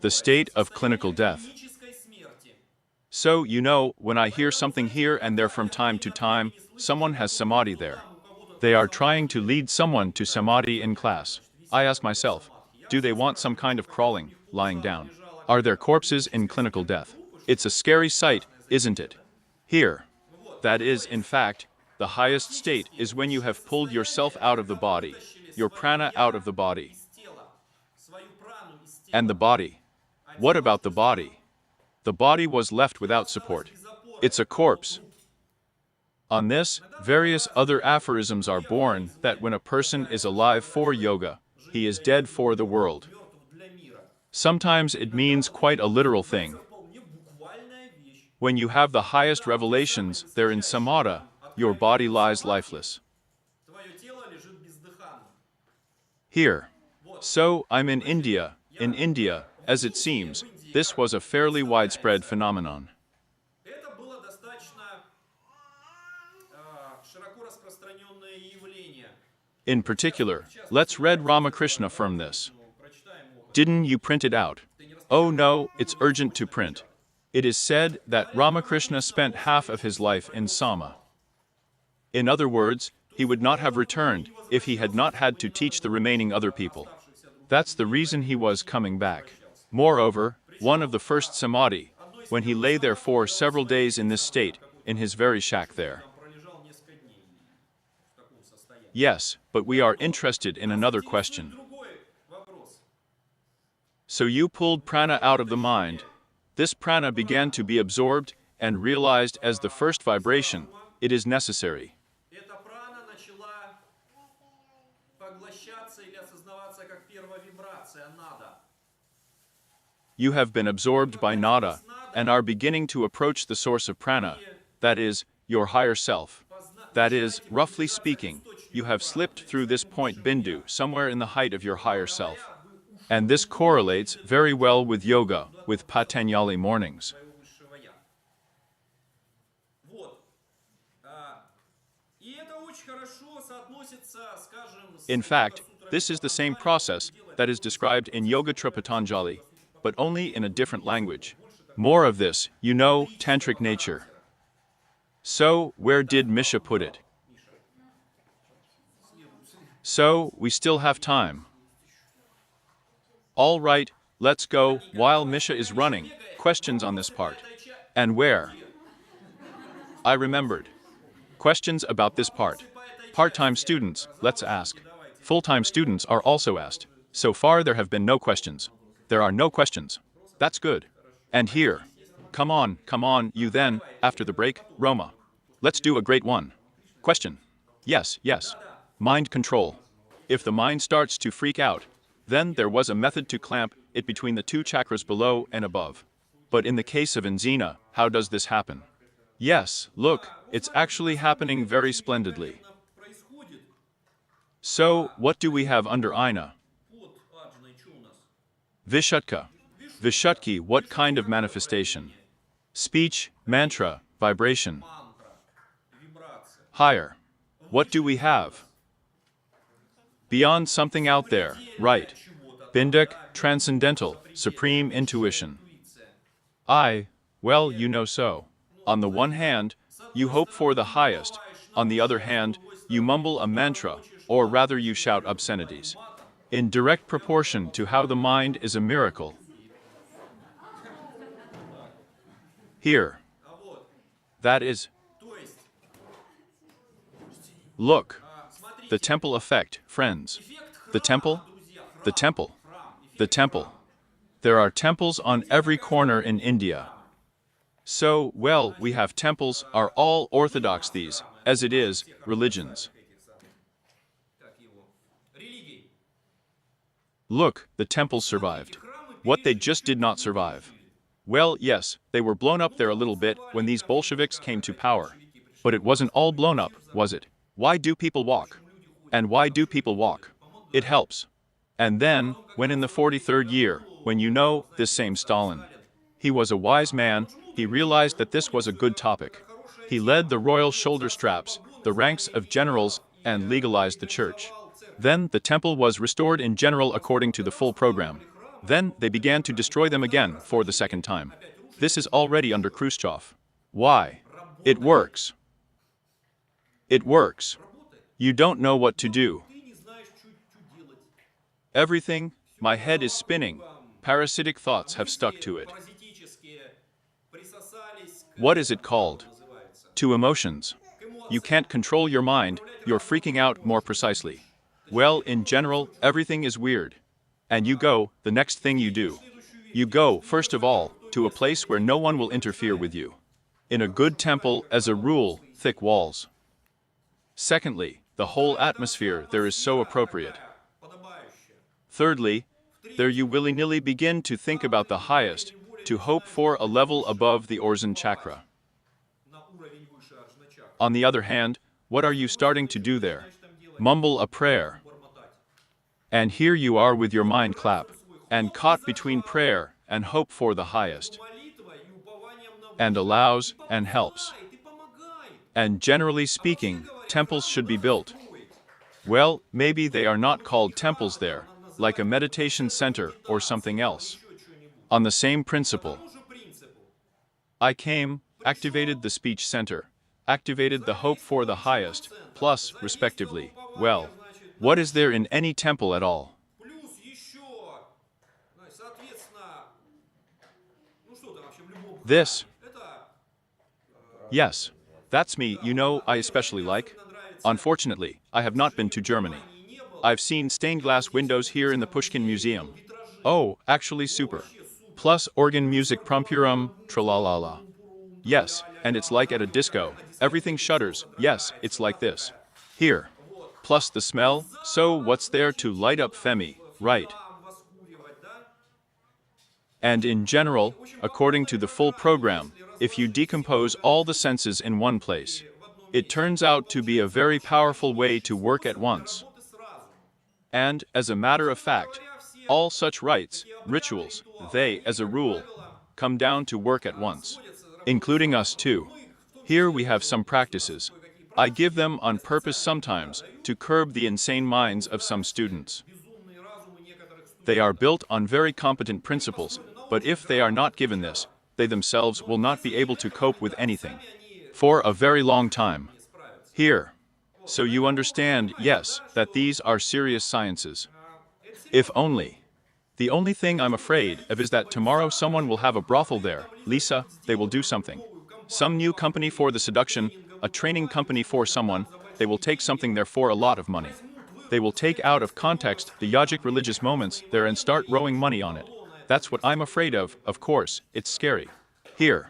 the state of clinical death. клинической смерти. So, when I hear something here and there from time to time, someone has samadhi there. They are trying to lead someone to samadhi in class. I ask myself, do they want some kind of crawling, lying down? Are there corpses in clinical death? It's a scary sight, isn't it? Here. That is, in fact, the highest state is when you have pulled yourself out of the body, your prana out of the body. And the body. What about the body? The body was left without support. It's a corpse. On this, various other aphorisms are born that when a person is alive for yoga, he is dead for the world. Sometimes it means quite a literal thing. When you have the highest revelations there in samadhi, your body lies lifeless. Here. So, I'm in India. In India, as it seems, this was a fairly widespread phenomenon. Это было достаточно широко распространенное явление. In particular, let's read Ramakrishna from this. Didn't you print it out? Oh no, it's urgent to print. It is said that Ramakrishna spent half of his life in Sama. In other words, he would not have returned if he had not had to teach the remaining other people. That's the reason he was coming back. Moreover, one of the first samadhi, when he lay there for several days in this state, in his very shack there. Yes, but we are interested in another question. So you pulled prana out of the mind. This prana began to be absorbed and realized as the first vibration. It is necessary. Эта прана начала поглощаться или осознаваться как первая вибрация, нада. You have been absorbed by nada and are beginning to approach the source of prana, that is, your higher self. That is, roughly speaking, you have slipped through this point bindu somewhere in the height of your higher self. And this correlates very well with yoga, with Patanjali mornings. Своего высшего я. Вот. И это очень хорошо соотносится, скажем, с In fact, this is the same process that is described in Yoga-Sutra Patanjali, but only in a different language. More of this, tantric nature. So, where did Misha put it? So, we still have time. All right, let's go, while Misha is running. Questions on this part. And where? I remembered. Questions about this part. Part-time students, let's ask. Full-time students are also asked. So far there have been no questions. There are no questions. That's good. And here. Come on, you then, after the break, Roma. Let's do a great one. Question. Yes. Mind control. If the mind starts to freak out, then there was a method to clamp it between the two chakras below and above. But in the case of Enzina, how does this happen? Yes, look, it's actually happening very splendidly. So, what do we have under Ajna? под Аджной, что у нас? Vishuddha. Vishuddhi, what kind of manifestation? Speech, mantra, vibration. Мантра, вибрация. Higher. What do we have? Beyond something out there, right. Bindic, transcendental, supreme intuition. Well, so. On the one hand, you hope for the highest. On the other hand, you mumble a mantra, or rather you shout obscenities. In direct proportion to how the mind is a miracle. Here. That is. То есть, Look. смотрите, The temple effect, friends. эффект The temple? храма, друзья, храм, The temple. храм, The эффект temple. храма. There are temples on every corner in India. So, well, we have temples, are all orthodox these, as it is, religions. Этих самых, как его, религий. Look, the temples survived. What they just did not survive. Well, yes, they were blown up there a little bit when these Bolsheviks came to power. But it wasn't all blown up, was it? Why do people walk? And why do people walk? It helps. And then, when in the 43rd year, when this same Stalin, he was a wise man, he realized that this was a good topic. He led the royal shoulder straps, the ranks of generals, and legalized the church. Then the temple was restored in general according to the full program. Then they began to destroy them again for the second time. This is already under Khrushchev. Why? It works. It works. You don't know what to do. Everything, my head is spinning. Parasitic thoughts have stuck to it. What is it called? To emotions. You can't control your mind, you're freaking out more precisely. Well, in general, everything is weird. And you go, the next thing you do. You go, first of all, to a place where no one will interfere with you. In a good temple, as a rule, thick walls. Secondly, the whole atmosphere there is so appropriate. Thirdly, there you willy-nilly begin to think about the highest, to hope for a level above the Orzen chakra. On the other hand, what are you starting to do there? Mumble a prayer. And here you are with your mind clap, and caught between prayer and hope for the highest. And allows and helps. And generally speaking, temples should be built. Well, maybe they are not called temples there, like a meditation center or something else. On the same principle. I came, activated the speech center, activated the hope for the highest, plus, respectively. Well, what is there in any temple at all? This. Yes, that's me, you know, I especially like. Unfortunately, I have not been to Germany. I've seen stained glass windows here in the Pushkin Museum. Oh, actually super. Plus organ music prumpurum, tralalala. Yes, and it's like at a disco. Everything shudders, yes, it's like this. Here. Plus the smell, so what's there to light up Femi, right? And in general, according to the full program, if you decompose all the senses in one place, it turns out to be a very powerful way to work at once. And, as a matter of fact, all such rites, rituals, they, as a rule, come down to work at once. Including us too. Here we have some practices. I give them on purpose sometimes, to curb the insane minds of some students. They are built on very competent principles, but if they are not given this, they themselves will not be able to cope with anything. For a very long time. Here. So you understand, yes, that these are serious sciences. If only. The only thing I'm afraid of is that tomorrow someone will have a brothel there, Lisa, they will do something. Some new company for the seduction, a training company for someone, they will take something there for a lot of money. They will take out of context the yogic religious moments there and start rowing money on it. That's what I'm afraid of course, it's scary. Here.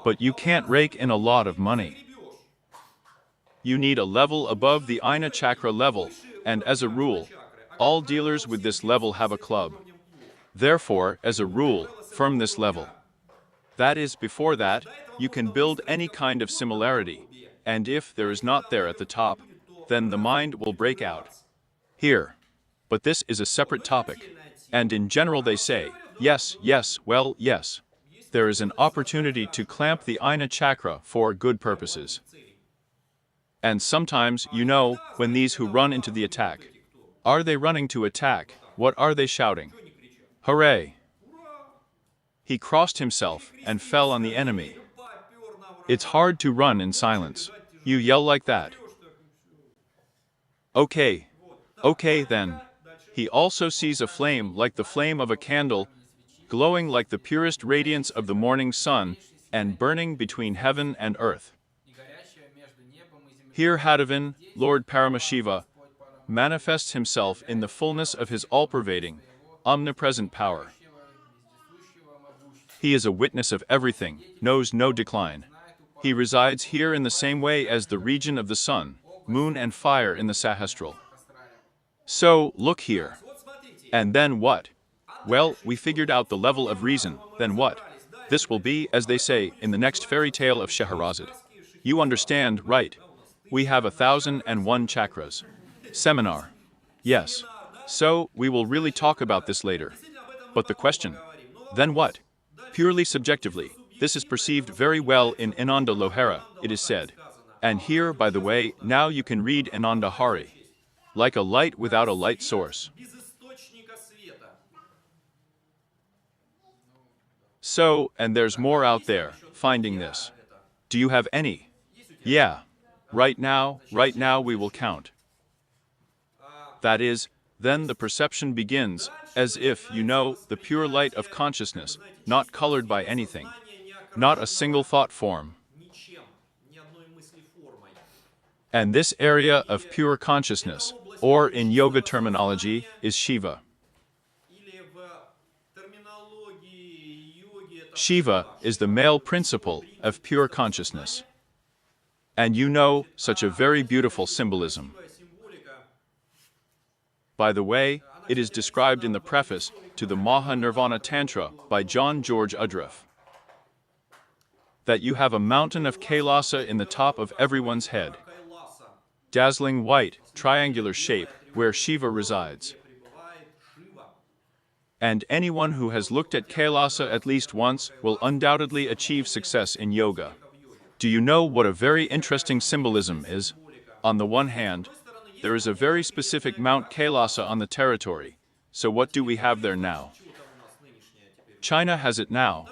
But you can't rake in a lot of money. You need a level above the Ajna chakra level, and as a rule, all dealers with this level have a club. Therefore, as a rule, from this level. That is, before that, you can build any kind of similarity, and if there is not there at the top, then the mind will break out. Here. But this is a separate topic. And in general they say, yes, yes, well, yes. There is an opportunity to clamp the Ajna chakra for good purposes. And sometimes, you know, when these who run into the attack. Are they running to attack? What are they shouting? Hooray! He crossed himself and fell on the enemy. It's hard to run in silence. You yell like that. Okay. Okay then. He also sees a flame like the flame of a candle, glowing like the purest radiance of the morning sun, and burning between heaven and earth. Here Hadavan, Lord Paramashiva, manifests himself in the fullness of his all-pervading, omnipresent power. He is a witness of everything, knows no decline. He resides here in the same way as the region of the sun, moon and fire in the Sahastral. So, look here. And then what? Well, we figured out the level of reason, then what? This will be, as they say, in the next fairy tale of Scheherazade. You understand, right? We have 1,001 chakras. Seminar. Yes. So, we will really talk about this later. But the question, then what? Purely subjectively, this is perceived very well in Ananda Lohara, it is said. And here, by the way, now you can read Ananda Hari. Like a light without a light source. So, and there's more out there, finding this. Do you have any? Yeah. Right now we will count. That is, then the perception begins, as if, the pure light of consciousness, not colored by anything, not a single thought form. And this area of pure consciousness, or in yoga terminology, is Shiva. Shiva is the male principle of pure consciousness. And such a very beautiful symbolism. By the way, it is described in the preface to the Maha Nirvana Tantra by John George Udruff, that you have a mountain of Kailasa in the top of everyone's head, dazzling white, triangular shape where Shiva resides. And anyone who has looked at Kailasa at least once will undoubtedly achieve success in yoga. Do you know what a very interesting symbolism is? On the one hand, there is a very specific Mount Kailasa on the territory. So what do we have there now? China has it now.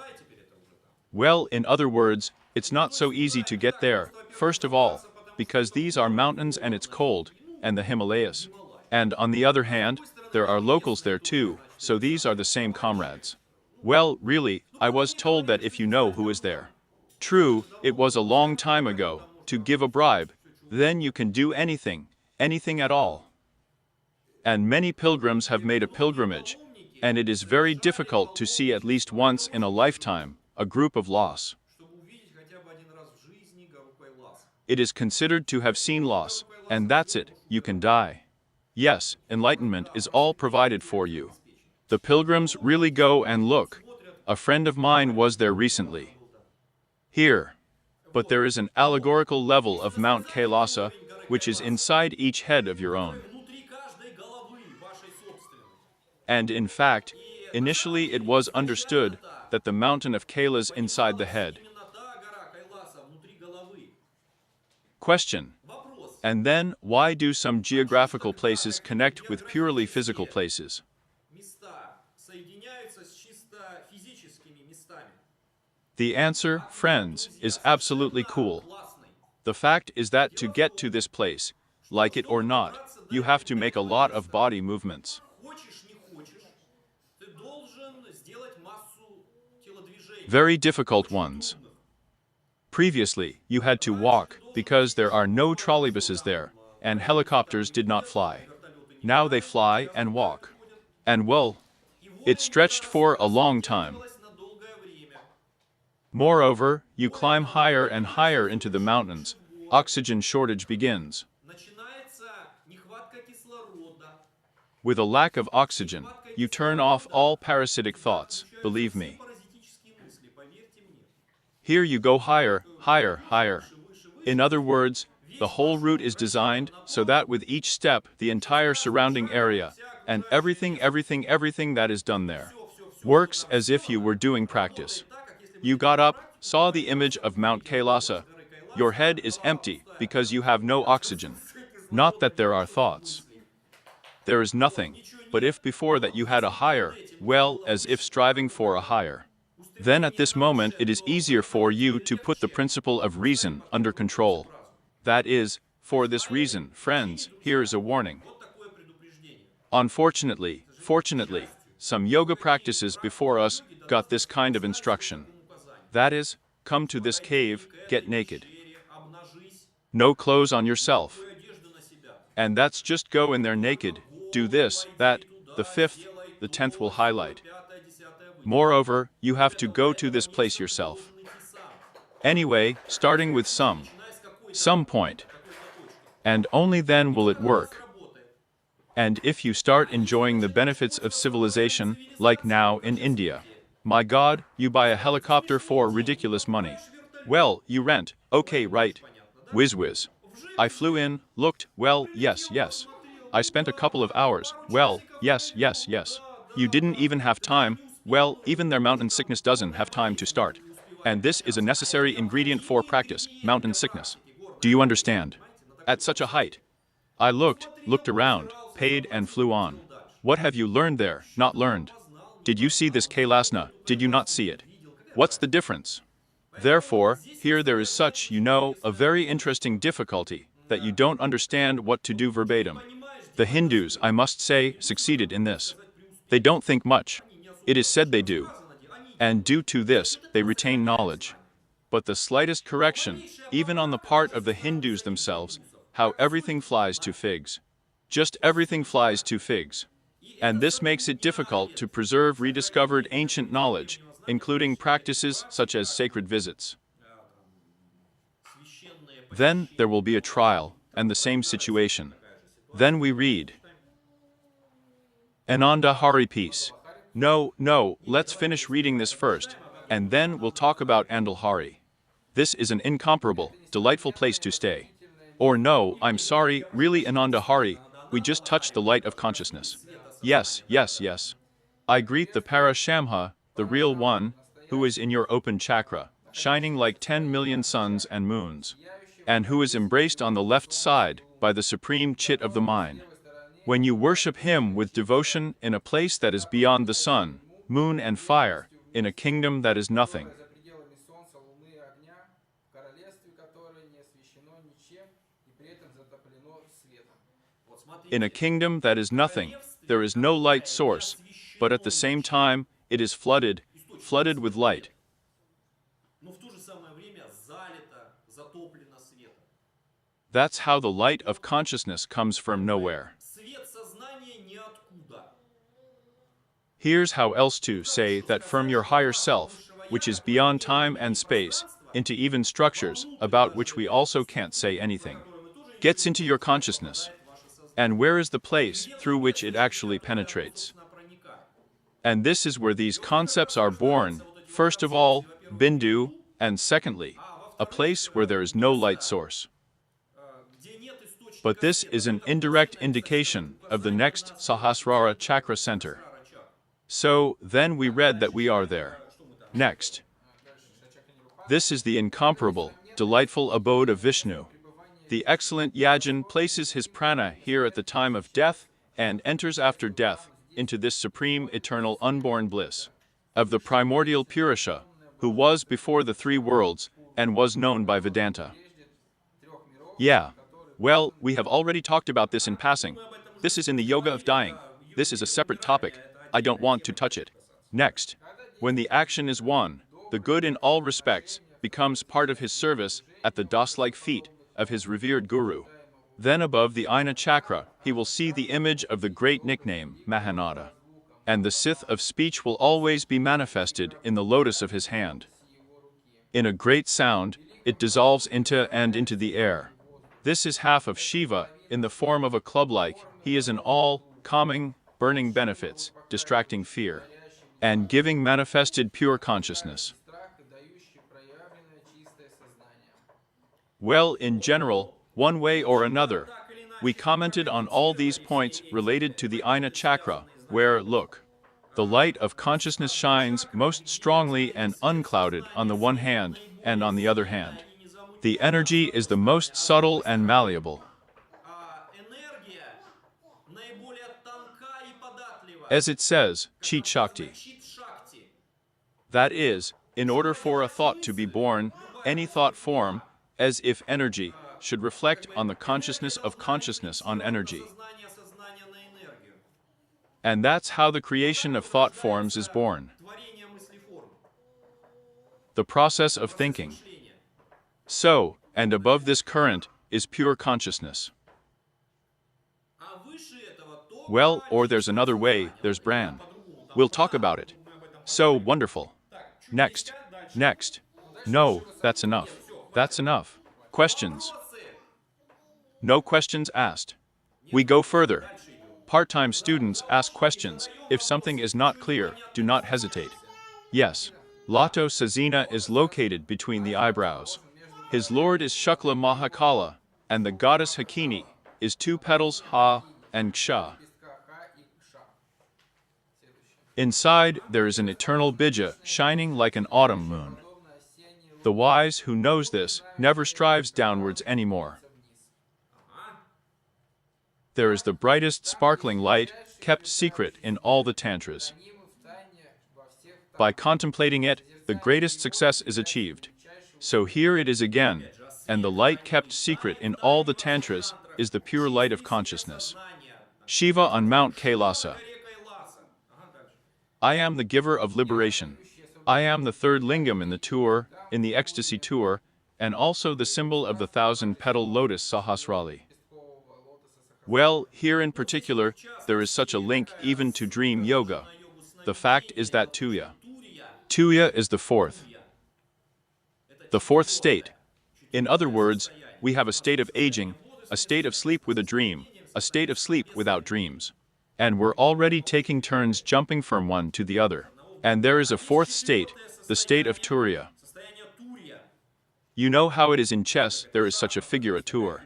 Well, in other words, it's not so easy to get there, first of all, because these are mountains and it's cold, and the Himalayas. And on the other hand, there are locals there too, so these are the same comrades. Well, really, I was told that if you know who is there. True, it was a long time ago, to give a bribe, then you can do anything at all. And many pilgrims have made a pilgrimage, and it is very difficult to see at least once in a lifetime a group of loss. It is considered to have seen loss, and that's it, you can die. Yes, enlightenment is all provided for you. The pilgrims really go and look. A friend of mine was there recently. Here. But there is an allegorical level of Mount Kailasa, which is inside each head of your own. And in fact, initially it was understood that the mountain of Kailas inside the head. Question. And then, why do some geographical places connect with purely physical places? The answer, friends, is absolutely cool. The fact is that to get to this place, like it or not, you have to make a lot of body movements. Very difficult ones. Previously, you had to walk, because there are no trolleybuses there, and helicopters did not fly. Now they fly and walk. And well, it stretched for a long time. Moreover, you climb higher and higher into the mountains, oxygen shortage begins. With a lack of oxygen, you turn off all parasitic thoughts, believe me. Here you go higher, higher, higher. In other words, the whole route is designed so that with each step, the entire surrounding area, and everything that is done there, works as if you were doing practice. You got up, saw the image of Mount Kailasa. Your head is empty because you have no oxygen. Not that there are thoughts. There is nothing, but if before that you had a higher, well, as if striving for a higher. Then at this moment it is easier for you to put the principle of reason under control. That is, for this reason, friends, here is a warning. Unfortunately, fortunately, some yoga practices before us got this kind of instruction. That is, come to this cave, get naked. No clothes on yourself. And that's just go in there naked, do this, that, the 5th, the 10th will highlight. Moreover, you have to go to this place yourself. Anyway, starting with some point. And only then will it work. And if you start enjoying the benefits of civilization, like now in India, my God, you buy a helicopter for ridiculous money. Well, you rent, okay, right. Whiz. I flew in, looked, well, yes. I spent a couple of hours, well, yes. You didn't even have time, well, even their mountain sickness doesn't have time to start. And this is a necessary ingredient for practice, mountain sickness. Do you understand? At such a height. I looked around, paid and flew on. What have you learned there, not learned? Did you see this Kailasna, did you not see it? What's the difference? Therefore, here there is such, a very interesting difficulty, that you don't understand what to do verbatim. The Hindus, I must say, succeeded in this. They don't think much. It is said they do. And due to this, they retain knowledge. But the slightest correction, even on the part of the Hindus themselves, how everything flies to figs. Just everything flies to figs. And this makes it difficult to preserve rediscovered ancient knowledge, including practices such as sacred visits. Then there will be a trial, and the same situation. Then we read Ananda Hari piece. No, let's finish reading this first, and then we'll talk about Andal Hari. This is an incomparable, delightful place to stay. Or no, I'm sorry, really Ananda Hari, we just touched the light of consciousness. Yes. I greet the Parashamha, the real one, who is in your open chakra, shining like 10 million suns and moons, and who is embraced on the left side by the supreme chit of the mind. When you worship him with devotion in a place that is beyond the sun, moon and fire, in a kingdom that is nothing. За пределами солнца, луны, огня, в королевстве, которое не освещено ничем и при этом затоплено светом. In a kingdom that is nothing, there is no light source, but at the same time, it is flooded with light. Но в то же самое время залито, затоплено светом. That's how the light of consciousness comes from nowhere. Свет сознания ниоткуда. Here's how else to say that from your higher self, which is beyond time and space, into even structures about which we also can't say anything, gets into your consciousness. And where is the place through which it actually penetrates? And this is where these concepts are born, first of all, Bindu, and secondly, a place where there is no light source. But this is an indirect indication of the next Sahasrara chakra center. So, then we read that we are there. Next. This is the incomparable, delightful abode of Vishnu. The excellent Yajna places his prana here at the time of death and enters after death into this supreme eternal unborn bliss of the primordial Purusha, who was before the three worlds and was known by Vedanta. Yeah. Well, we have already talked about this in passing. This is in the yoga of dying. This is a separate topic. I don't want to touch it. Next. When the action is won, the good in all respects becomes part of his service at the dos-like feet of his revered guru. Then above the Ajna chakra, he will see the image of the great nickname, Mahanada. And the scythe of speech will always be manifested in the lotus of his hand. In a great sound, it dissolves into the air. This is half of Shiva, in the form of a club-like. He is in all, calming, burning benefits, distracting fear, and giving manifested pure consciousness. Well, in general, one way or another, we commented on all these points related to the Ajna chakra, where, look, the light of consciousness shines most strongly and unclouded on the one hand, and on the other hand. The energy is the most subtle and malleable. Энергия наиболее тонка и податлива. As it says, Chit Shakti. Чит шакти. That is, in order for a thought to be born, any thought form, as if energy, should reflect on the consciousness of consciousness on energy. Сознание на энергию. And that's how the creation of thought forms is born. Творение мыслеформ. The process of thinking. Мышление. So, and above this current, is pure consciousness. А выше этого то, Well, or there's another way, there's Bran. We'll talk about it. So wonderful. Next. No, that's enough. That's enough. Questions? No questions asked. We go further. Part-time students ask questions. If something is not clear, do not hesitate. Yes. Lato Sazina is located between the eyebrows. His lord is Shukla Mahakala, and the goddess Hakini is two petals Ha and Ksha. Inside, there is an eternal Bija shining like an autumn moon. The wise who knows this never strives downwards anymore. There is the brightest sparkling light, kept secret in all the tantras. By contemplating it, the greatest success is achieved. So here it is again, and the light kept secret in all the tantras is the pure light of consciousness. Shiva on Mount Kailasa. I am the giver of liberation. I am the third lingam in the tour, in the ecstasy tour, and also the symbol of the thousand-petal lotus Sahasrali. Well, here in particular, there is such a link even to dream yoga. The fact is that Tuya is the fourth state. In other words, we have a state of aging, a state of sleep with a dream, a state of sleep without dreams. And we're already taking turns jumping from one to the other. And there is a fourth state, the state of Turiya. You know how it is in chess, there is such a figure a tour.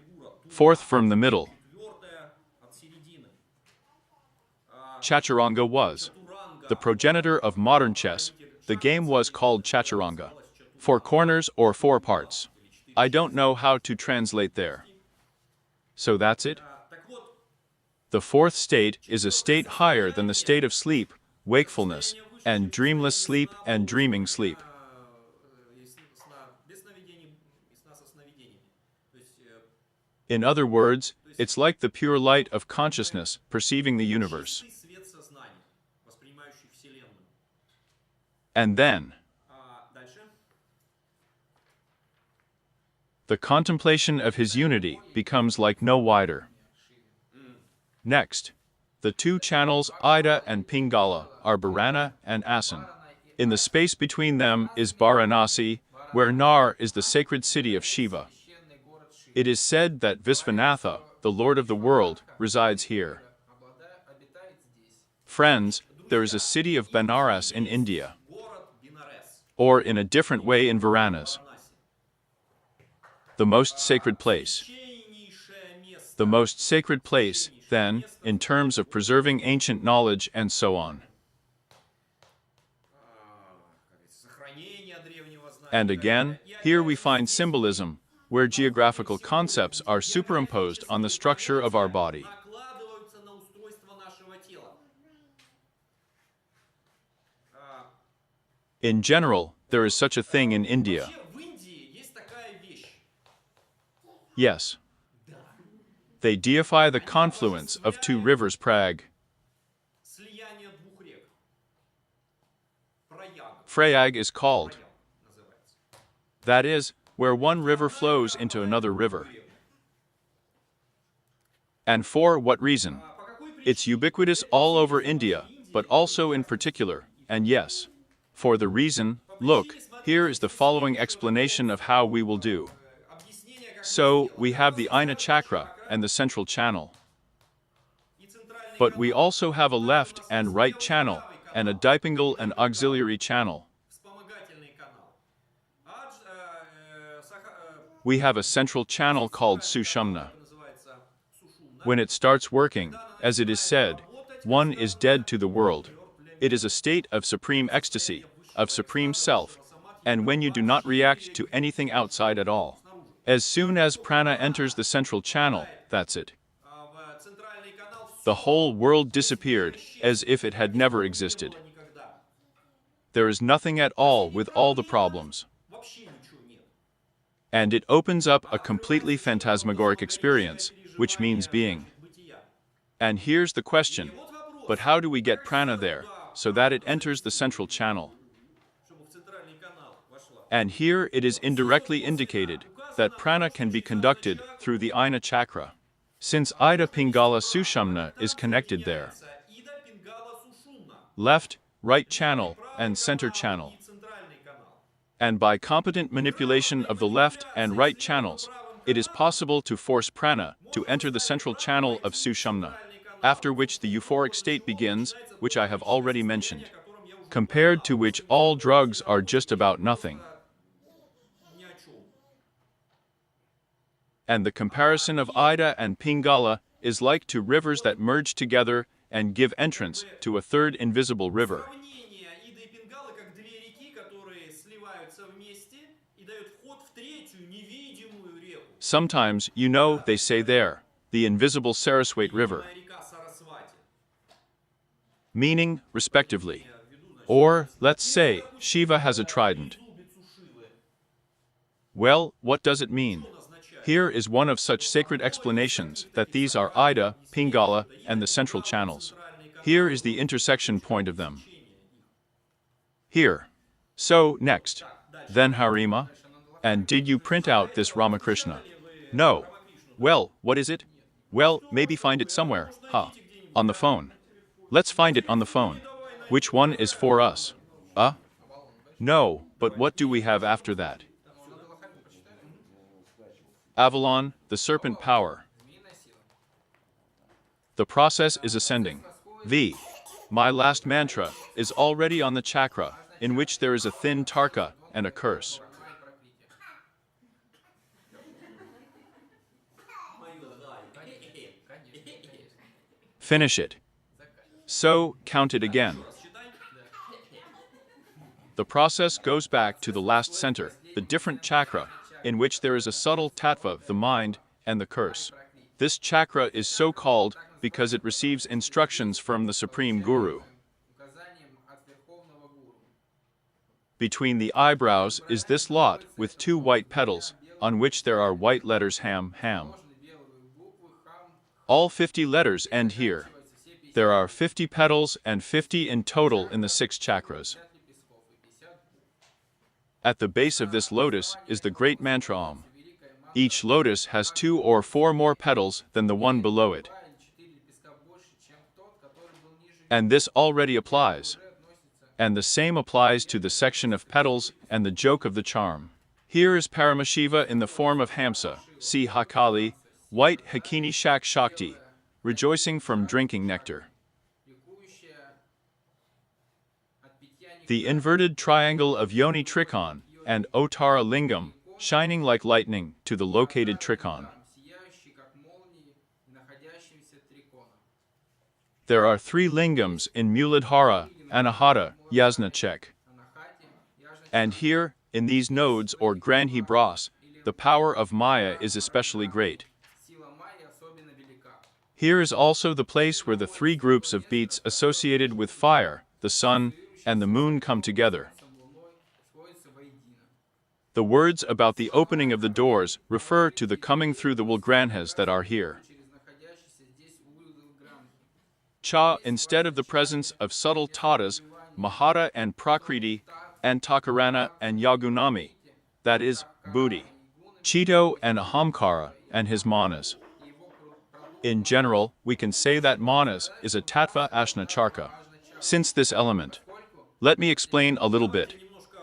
Fourth from the middle. Chaturanga was the progenitor of modern chess. The game was called Chaturanga. 4 corners or 4 parts. I don't know how to translate there. So that's it? The fourth state is a state higher than the state of sleep, wakefulness, and dreamless sleep and dreaming sleep. In other words, it's like the pure light of consciousness perceiving the universe. And then, the contemplation of his unity becomes like no wider. Next, the 2 channels Ida and Pingala are Bharana and Asan. In the space between them is Varanasi, where Nar is the sacred city of Shiva. It is said that Visvanatha, the Lord of the world, resides here. Friends, there is a city of Benares in India, or in a different way in Varanasi. The most sacred place. The most sacred place, then, in terms of preserving ancient knowledge and so on. And again, here we find symbolism, where geographical concepts are superimposed on the structure of our body. In general, there is such a thing in India. Yes. They deify the confluence of 2 rivers Prag. Prayag is called. That is, where one river flows into another river. And for what reason? It's ubiquitous all over India, but also in particular, and yes, for the reason, look, here is the following explanation of how we will do. So, we have the Ajna chakra and the central channel. But we also have a left and right channel, and a dipingal and auxiliary channel. We have a central channel called Sushumna. When it starts working, as it is said, one is dead to the world. It is a state of supreme ecstasy, of supreme self, and when you do not react to anything outside at all. As soon as prana enters the central channel, that's it. The whole world disappeared, as if it had never existed. There is nothing at all with all the problems. And it opens up a completely phantasmagoric experience, which means being. And here's the question, but how do we get prana there, so that it enters the central channel? And here it is indirectly indicated that prana can be conducted through the Ajna chakra, since Ida Pingala Sushumna is connected there. Left, right channel, and center channel. And by competent manipulation of the left and right channels, it is possible to force prana to enter the central channel of Sushumna, after which the euphoric state begins, which I have already mentioned, compared to which all drugs are just about nothing. And the comparison of Ida and Pingala is like 2 rivers that merge together and give entrance to a third invisible river. Sometimes, you know, they say there, the invisible Saraswati River. Meaning, respectively, Or, let's say, Shiva has a trident. Зубицу Шивы. Well, what does it mean? Что он означает? Here is one of such sacred explanations that these are Ida, Pingala, and the central channels. Here is the intersection point of them. Here. So, next. Then Harima? And did you print out this Ramakrishna? No. Well, what is it? Well, maybe find it somewhere, huh? On the phone. Let's find it on the phone. Which one is for us? No, but what do we have after that? Avalon, the serpent power. The process is ascending. My last mantra, is already on the chakra, in which there is a thin tarka and a curse. Finish it. So, count it again. The process goes back to the last center, the different chakra, in which there is a subtle tattva, the mind, and the curse. This chakra is so called because it receives instructions from the Supreme Guru. Between the eyebrows is this lot with 2 white petals, on which there are white letters ham. All 50 letters end here. There are 50 petals and 50 in total in the 6 chakras. At the base of this lotus is the great mantra Om. Each lotus has 2 or 4 more petals than the one below it. And this already applies. And the same applies to the section of petals and the joke of the charm. Here is Paramashiva in the form of Hamsa, see Hakali, white Hakini Shak Shakti, rejoicing from drinking nectar. The inverted triangle of Yoni Trikon and Otara Lingam, shining like lightning to the located Trikon. There are 3 lingams in Muladhara, Anahata, Yasna Chek. And here, in these nodes or Granhi Bras, the power of Maya is especially great. Here is also the place where the 3 groups of beats associated with fire, the sun, and the moon come together. The words about the opening of the doors refer to the coming through the Vulgranhas that are here. Cha, instead of the presence of subtle tatas, Mahata and Prakriti, and Takarana and Yagunami, that is, Buddhi, Chito and Ahamkara and his manas. In general, we can say that manas is a tattva ashna charka. Since this element. Let me explain a little bit.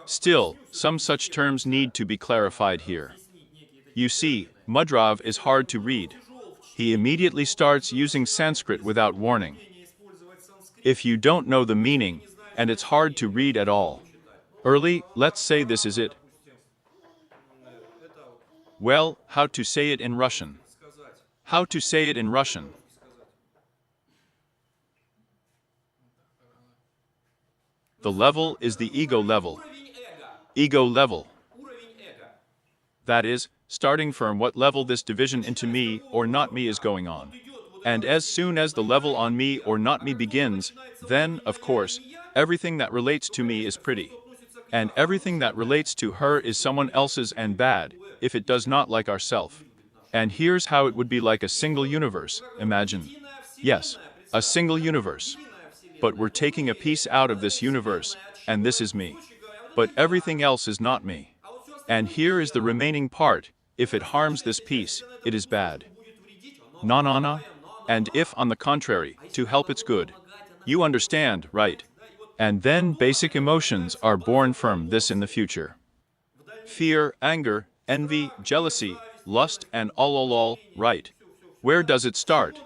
Still, some such terms need to be clarified here. You see, Mudrav is hard to read. He immediately starts using Sanskrit without warning. If you don't know the meaning, and it's hard to read at all. Early, let's say this is it. Well, how to say it in Russian? How to say it in Russian? The level is the ego level. Ego level. That is, starting from what level this division into me or not me is going on. And as soon as the level on me or not me begins, then, of course, everything that relates to me is pretty. And everything that relates to her is someone else's and bad, if it does not like ourself. And here's how it would be like a single universe, imagine. Yes, a single universe. But we're taking a piece out of this universe, and this is me. But everything else is not me. And here is the remaining part. If it harms this piece, it is bad. Na. And if, on the contrary, to help it's good. You understand, right? And then basic emotions are born from this in the future. Fear, anger, envy, jealousy, lust, and all, right? Where does it start?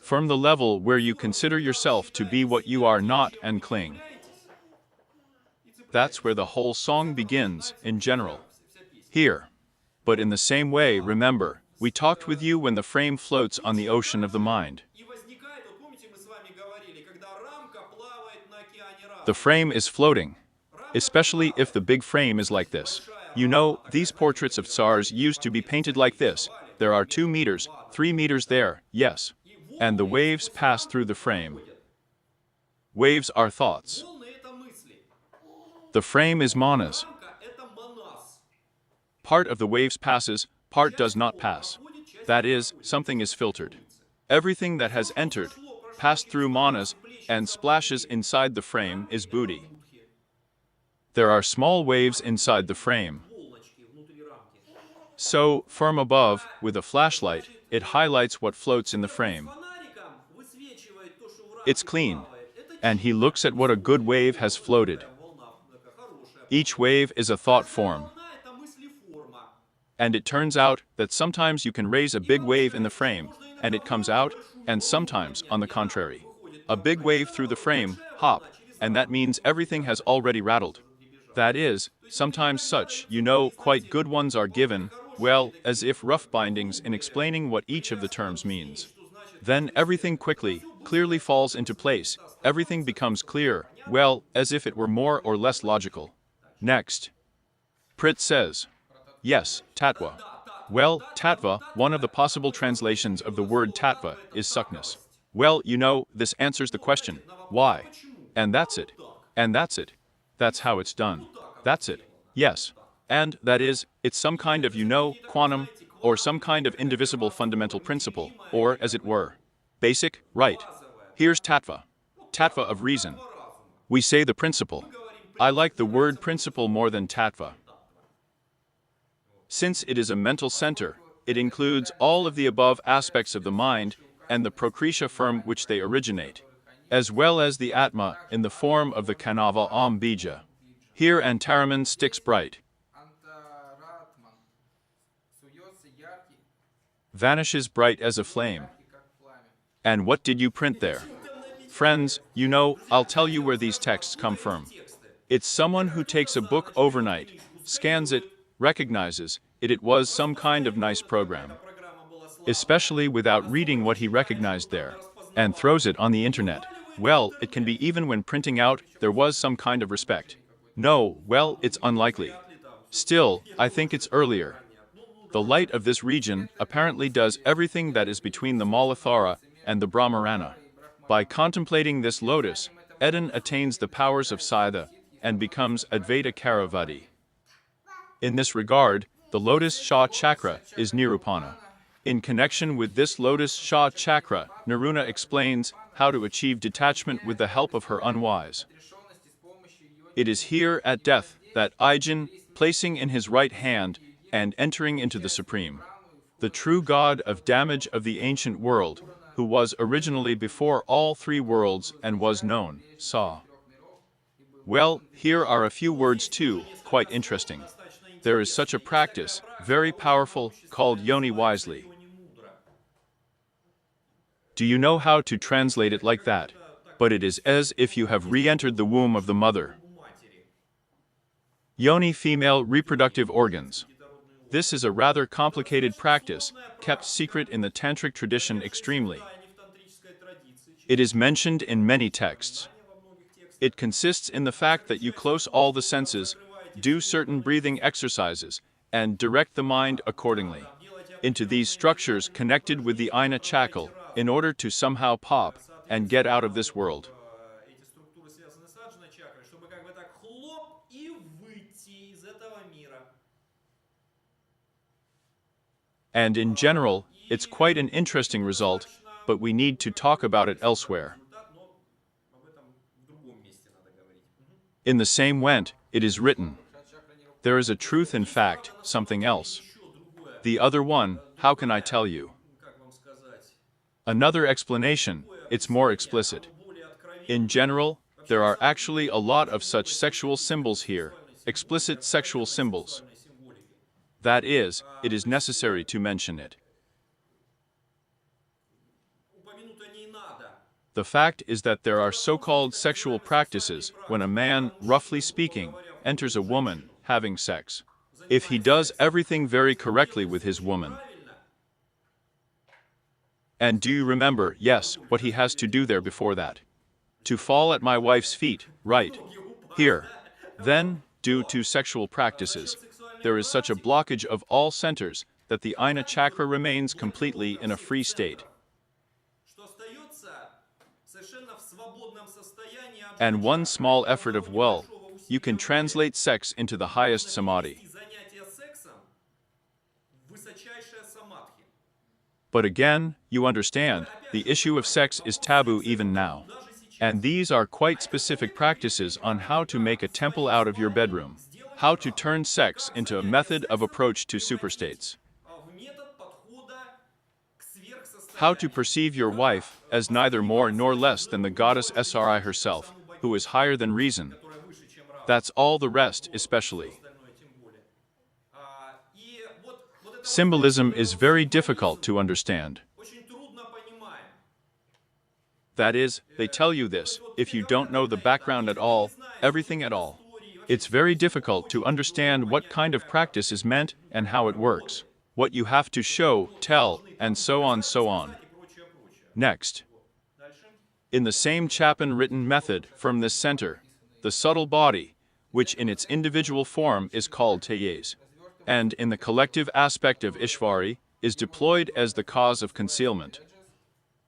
From the level where you consider yourself to be what you are not and cling. That's where the whole song begins, in general. Here. But in the same way, remember, we talked with you when the frame floats on the ocean of the mind. The frame is floating, especially if the big frame is like this. You know, these portraits of tsars used to be painted like this. There are 2 meters, 3 meters there, yes. And the waves pass through the frame. Waves are thoughts. The frame is manas. Рамка – это манас. Part of the waves passes, part does not pass. That is, something is filtered. Everything that has entered, passed through manas, and splashes inside the frame is booty. There are small waves inside the frame. Волночки внутри рамки. So, from above, with a flashlight, it highlights what floats in the frame. Фонариком высвечивает то, что в рамке It's clean. плавает. Это And he looks at what a good wave has floated. волна такая хорошая. Each wave is a thought form. Волна – это мыслеформа. And it turns out that sometimes you can raise a big wave in the frame, and it comes out, and sometimes, on the contrary. A big wave through the frame, hop, and that means everything has already rattled. That is, sometimes such, quite good ones are given, well, as if rough bindings in explaining what each of the terms means. Then everything quickly, clearly falls into place, everything becomes clear, well, as if it were more or less logical. Next. Prit says, yes, tattva. Well, tattva, one of the possible translations of the word tattva, is suckness. Well, this answers the question, why? And that's it. And that's it. That's how it's done. That's it. Yes. And, that is, it's some kind of, quantum, or some kind of indivisible fundamental principle, or, as it were, basic, right. Here's tattva. Tattva of reason. We say the principle. I like the word principle more than tattva. Since it is a mental center, it includes all of the above aspects of the mind and the prokrisha from which they originate, as well as the Atma in the form of the Kanava Bija. Here Antaraman sticks bright, Антаратман суется яркий, vanishes bright as a flame. как пламя. And what did you print there? Friends, I'll tell you where these texts come from. It's someone who takes a book overnight, scans it, recognizes it was some kind of nice program, especially without reading what he recognized there, and throws it on the internet. Well, it can be even when printing out, there was some kind of respect. No, well, it's unlikely. Still, I think it's earlier. The light of this region apparently does everything that is between the Malathara and the Brahmarana. By contemplating this lotus, Eden attains the powers of Siddha and becomes Advaita Karavadi. In this regard, the lotus Shah Chakra is Nirupana. In connection with this lotus Shah Chakra, Niruna explains how to achieve detachment with the help of her unwise. It is here at death that Ajna, placing in his right hand and entering into the Supreme, the true God of damage of the ancient world, who was originally before all three worlds and was known, saw. Well, here are a few words too, quite interesting. There is such a practice, very powerful, called yoni wisely. Do you know how to translate it like that? But it is as if you have re-entered the womb of the mother. Yoni, female reproductive organs. This is a rather complicated practice, kept secret in the tantric tradition extremely. It is mentioned in many texts. It consists in the fact that you close all the senses, do certain breathing exercises, and direct the mind accordingly into these structures connected with the Ajna chakra in order to somehow pop and get out of this world. Эти структуры связаны с Аджной чакрой, чтобы как бы так хлоп и выйти из этого мира. And in general, it's quite an interesting result, but we need to talk about it elsewhere. Результат, но об этом в другом месте надо говорить. In the same went, it is written. There is a truth in fact, something else. The other one, how can I tell you? Как вам сказать? Another explanation, it's more explicit. Более откровенно. In general, there are actually a lot of such sexual symbols here, explicit sexual symbols. Символики. That is, it is necessary to mention it. Упомянуть о ней надо. The fact is that there are so-called sexual practices when a man, roughly speaking, enters a woman, having sex. If he does everything very correctly with his woman. Правильно? And do you remember, yes, what he has to do there before that? To fall at my wife's feet, right? Here. Then, due to sexual practices, there is such a blockage of all centers that the Ajna chakra remains completely in a free state. Что остается совершенно в свободном состоянии от And one small effort of will, you can translate sex into the highest samadhi. занятие сексом высочайшая самадхи. But again, you understand, the issue of sex is taboo even now. And these are quite specific practices on how to make a temple out of your bedroom, how to turn sex into a method of approach to superstates, В метод подхода к how to сверхсостоянию. perceive your wife as neither more nor less than the goddess Sri herself, who is higher than reason. Которая выше, чем разум. That's all the rest, especially. Остальное тем более. И вот это Symbolism is very difficult to understand. очень трудно понимаем. That is, they tell you this, if you don't know the background at all, everything at all. It's very difficult to understand what kind of practice is meant and how it works, what you have to show, tell, and so on, so on. И прочее, прочее. Next, Дальше. in the same Chapin written method from this center, the subtle body, which in its individual form is called Teyes, and in the collective aspect of Ishvari, is deployed as the cause of concealment.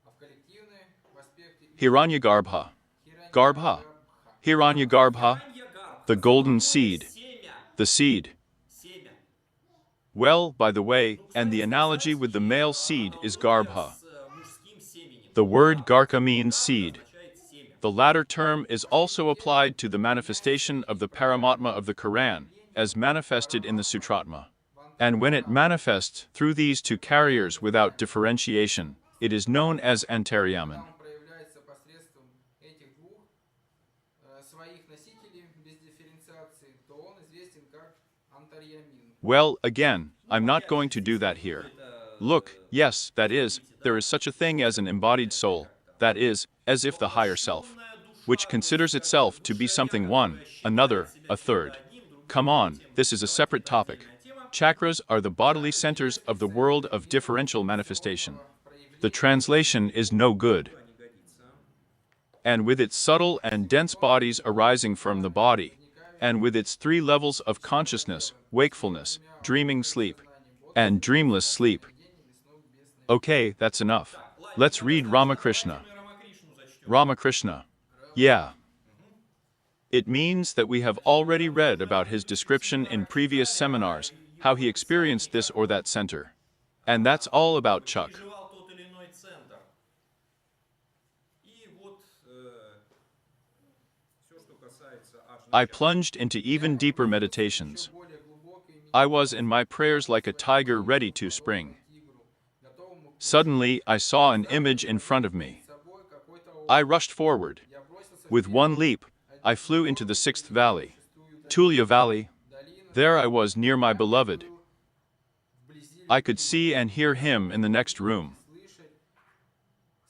А в коллективной, в аспекте Hiranyagarbha. Garbha. Hiranyagarbha, the golden seed, Семя. the seed. Семя. Well, by the way, and the analogy with the male seed is garbha. С мужским семенем. The word garka means seed. Означает семя. The latter term is also applied to the manifestation of the Paramatma of the Quran, as manifested in the Sutratma. And when it manifests through these two carriers without differentiation, it is known as Antaryaman. он проявляется посредством этих двух своих носителей без дифференциации, то он известен как антарьямин. Well, again, I'm not going to do that here. Look, yes, that is, there is such a thing as an embodied soul, that is, as if the higher self, which considers itself to be something one, another, a third. Come on, this is a separate topic. Chakras are the bodily centers of the world of differential manifestation. The translation is no good. And with its subtle and dense bodies arising from the body, and with its three levels of consciousness, wakefulness, dreaming sleep, and dreamless sleep. Okay, that's enough. Let's read Ramakrishna. Рамакришну зачтем. Ramakrishna. Yeah. It means that we have already read about his description in previous seminars, how he experienced this or that center. And that's all about Chak. Переживал тот или иной центр. И вот все, что касается I plunged into even deeper meditations. Более глубокий I was in my prayers like a tiger ready to spring. тигру, готовому Suddenly, I saw an image in front of me. с собой какой-то I rushed forward. Я бросился With one leap, I flew into the sixth valley, Tulya Valley. There I was near my beloved. вблизи I could see and hear him in the next room. слышать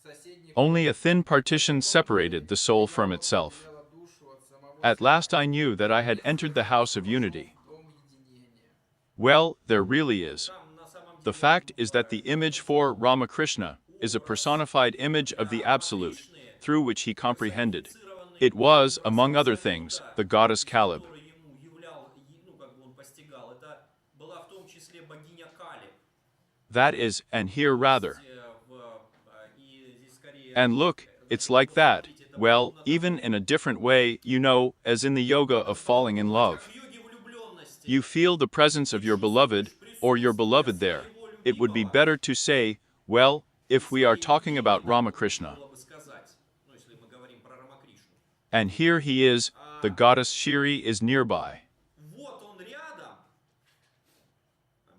соседних Only a thin partition separated the soul from itself. дело душу от самого At last I knew that I had entered the house of unity. дом единения. Well, there really is. там на самом деле The fact is that the image for Ramakrishna is a personified image of the Absolute, through which he comprehended. It was, among other things, the goddess Kalib. который ему являл, ну как бы он постигал, это была в том числе богиня Кали. That is, and here rather. И здесь скорее And look, it's like that. Well, even in a different way, you know, as in the yoga of falling in love. в йоге влюбленности. You feel the presence of your beloved, or your beloved there. It would be better to say, well, if we are talking about Ramakrishna. Было бы сказать, ну если мы говорим про Рамакришну. And here he is, the goddess Shri is nearby. Вот он рядом,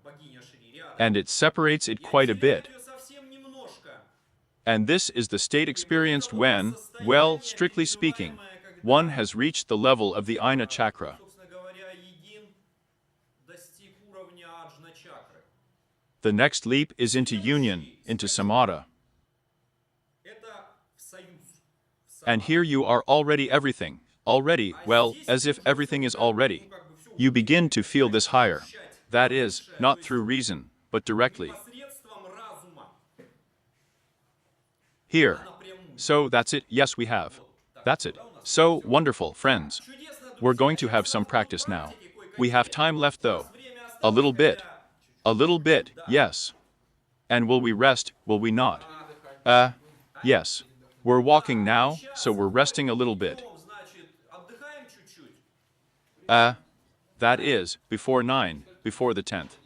богиня Шри рядом. And it separates it quite a bit. Ее совсем немножко. And this is the state experienced when, well, strictly speaking, one has reached the level of the Ajna chakra. Собственно говоря, един достиг уровня Аджна чакры. The next leap is into union, into samadha. Это в союз. And here you are already everything. Already, well, as if everything is already. You begin to feel this higher. That is, not through reason, but directly. Посредством разума. Here. So that's it. Yes, we have. That's it. So wonderful, friends. We're going to have some practice now. We have time left though. A little bit. A little bit, yes. And will we rest, will we not? Yes. We're walking now, so we're resting a little bit. Значит, отдыхаем чуть-чуть. That is, before 9, before the 10th.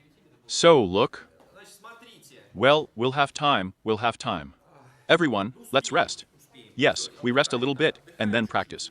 So, look. Значит, смотрите. Well, we'll have time, we'll have time. Everyone, let's rest. Yes, we rest a little bit, and then practice.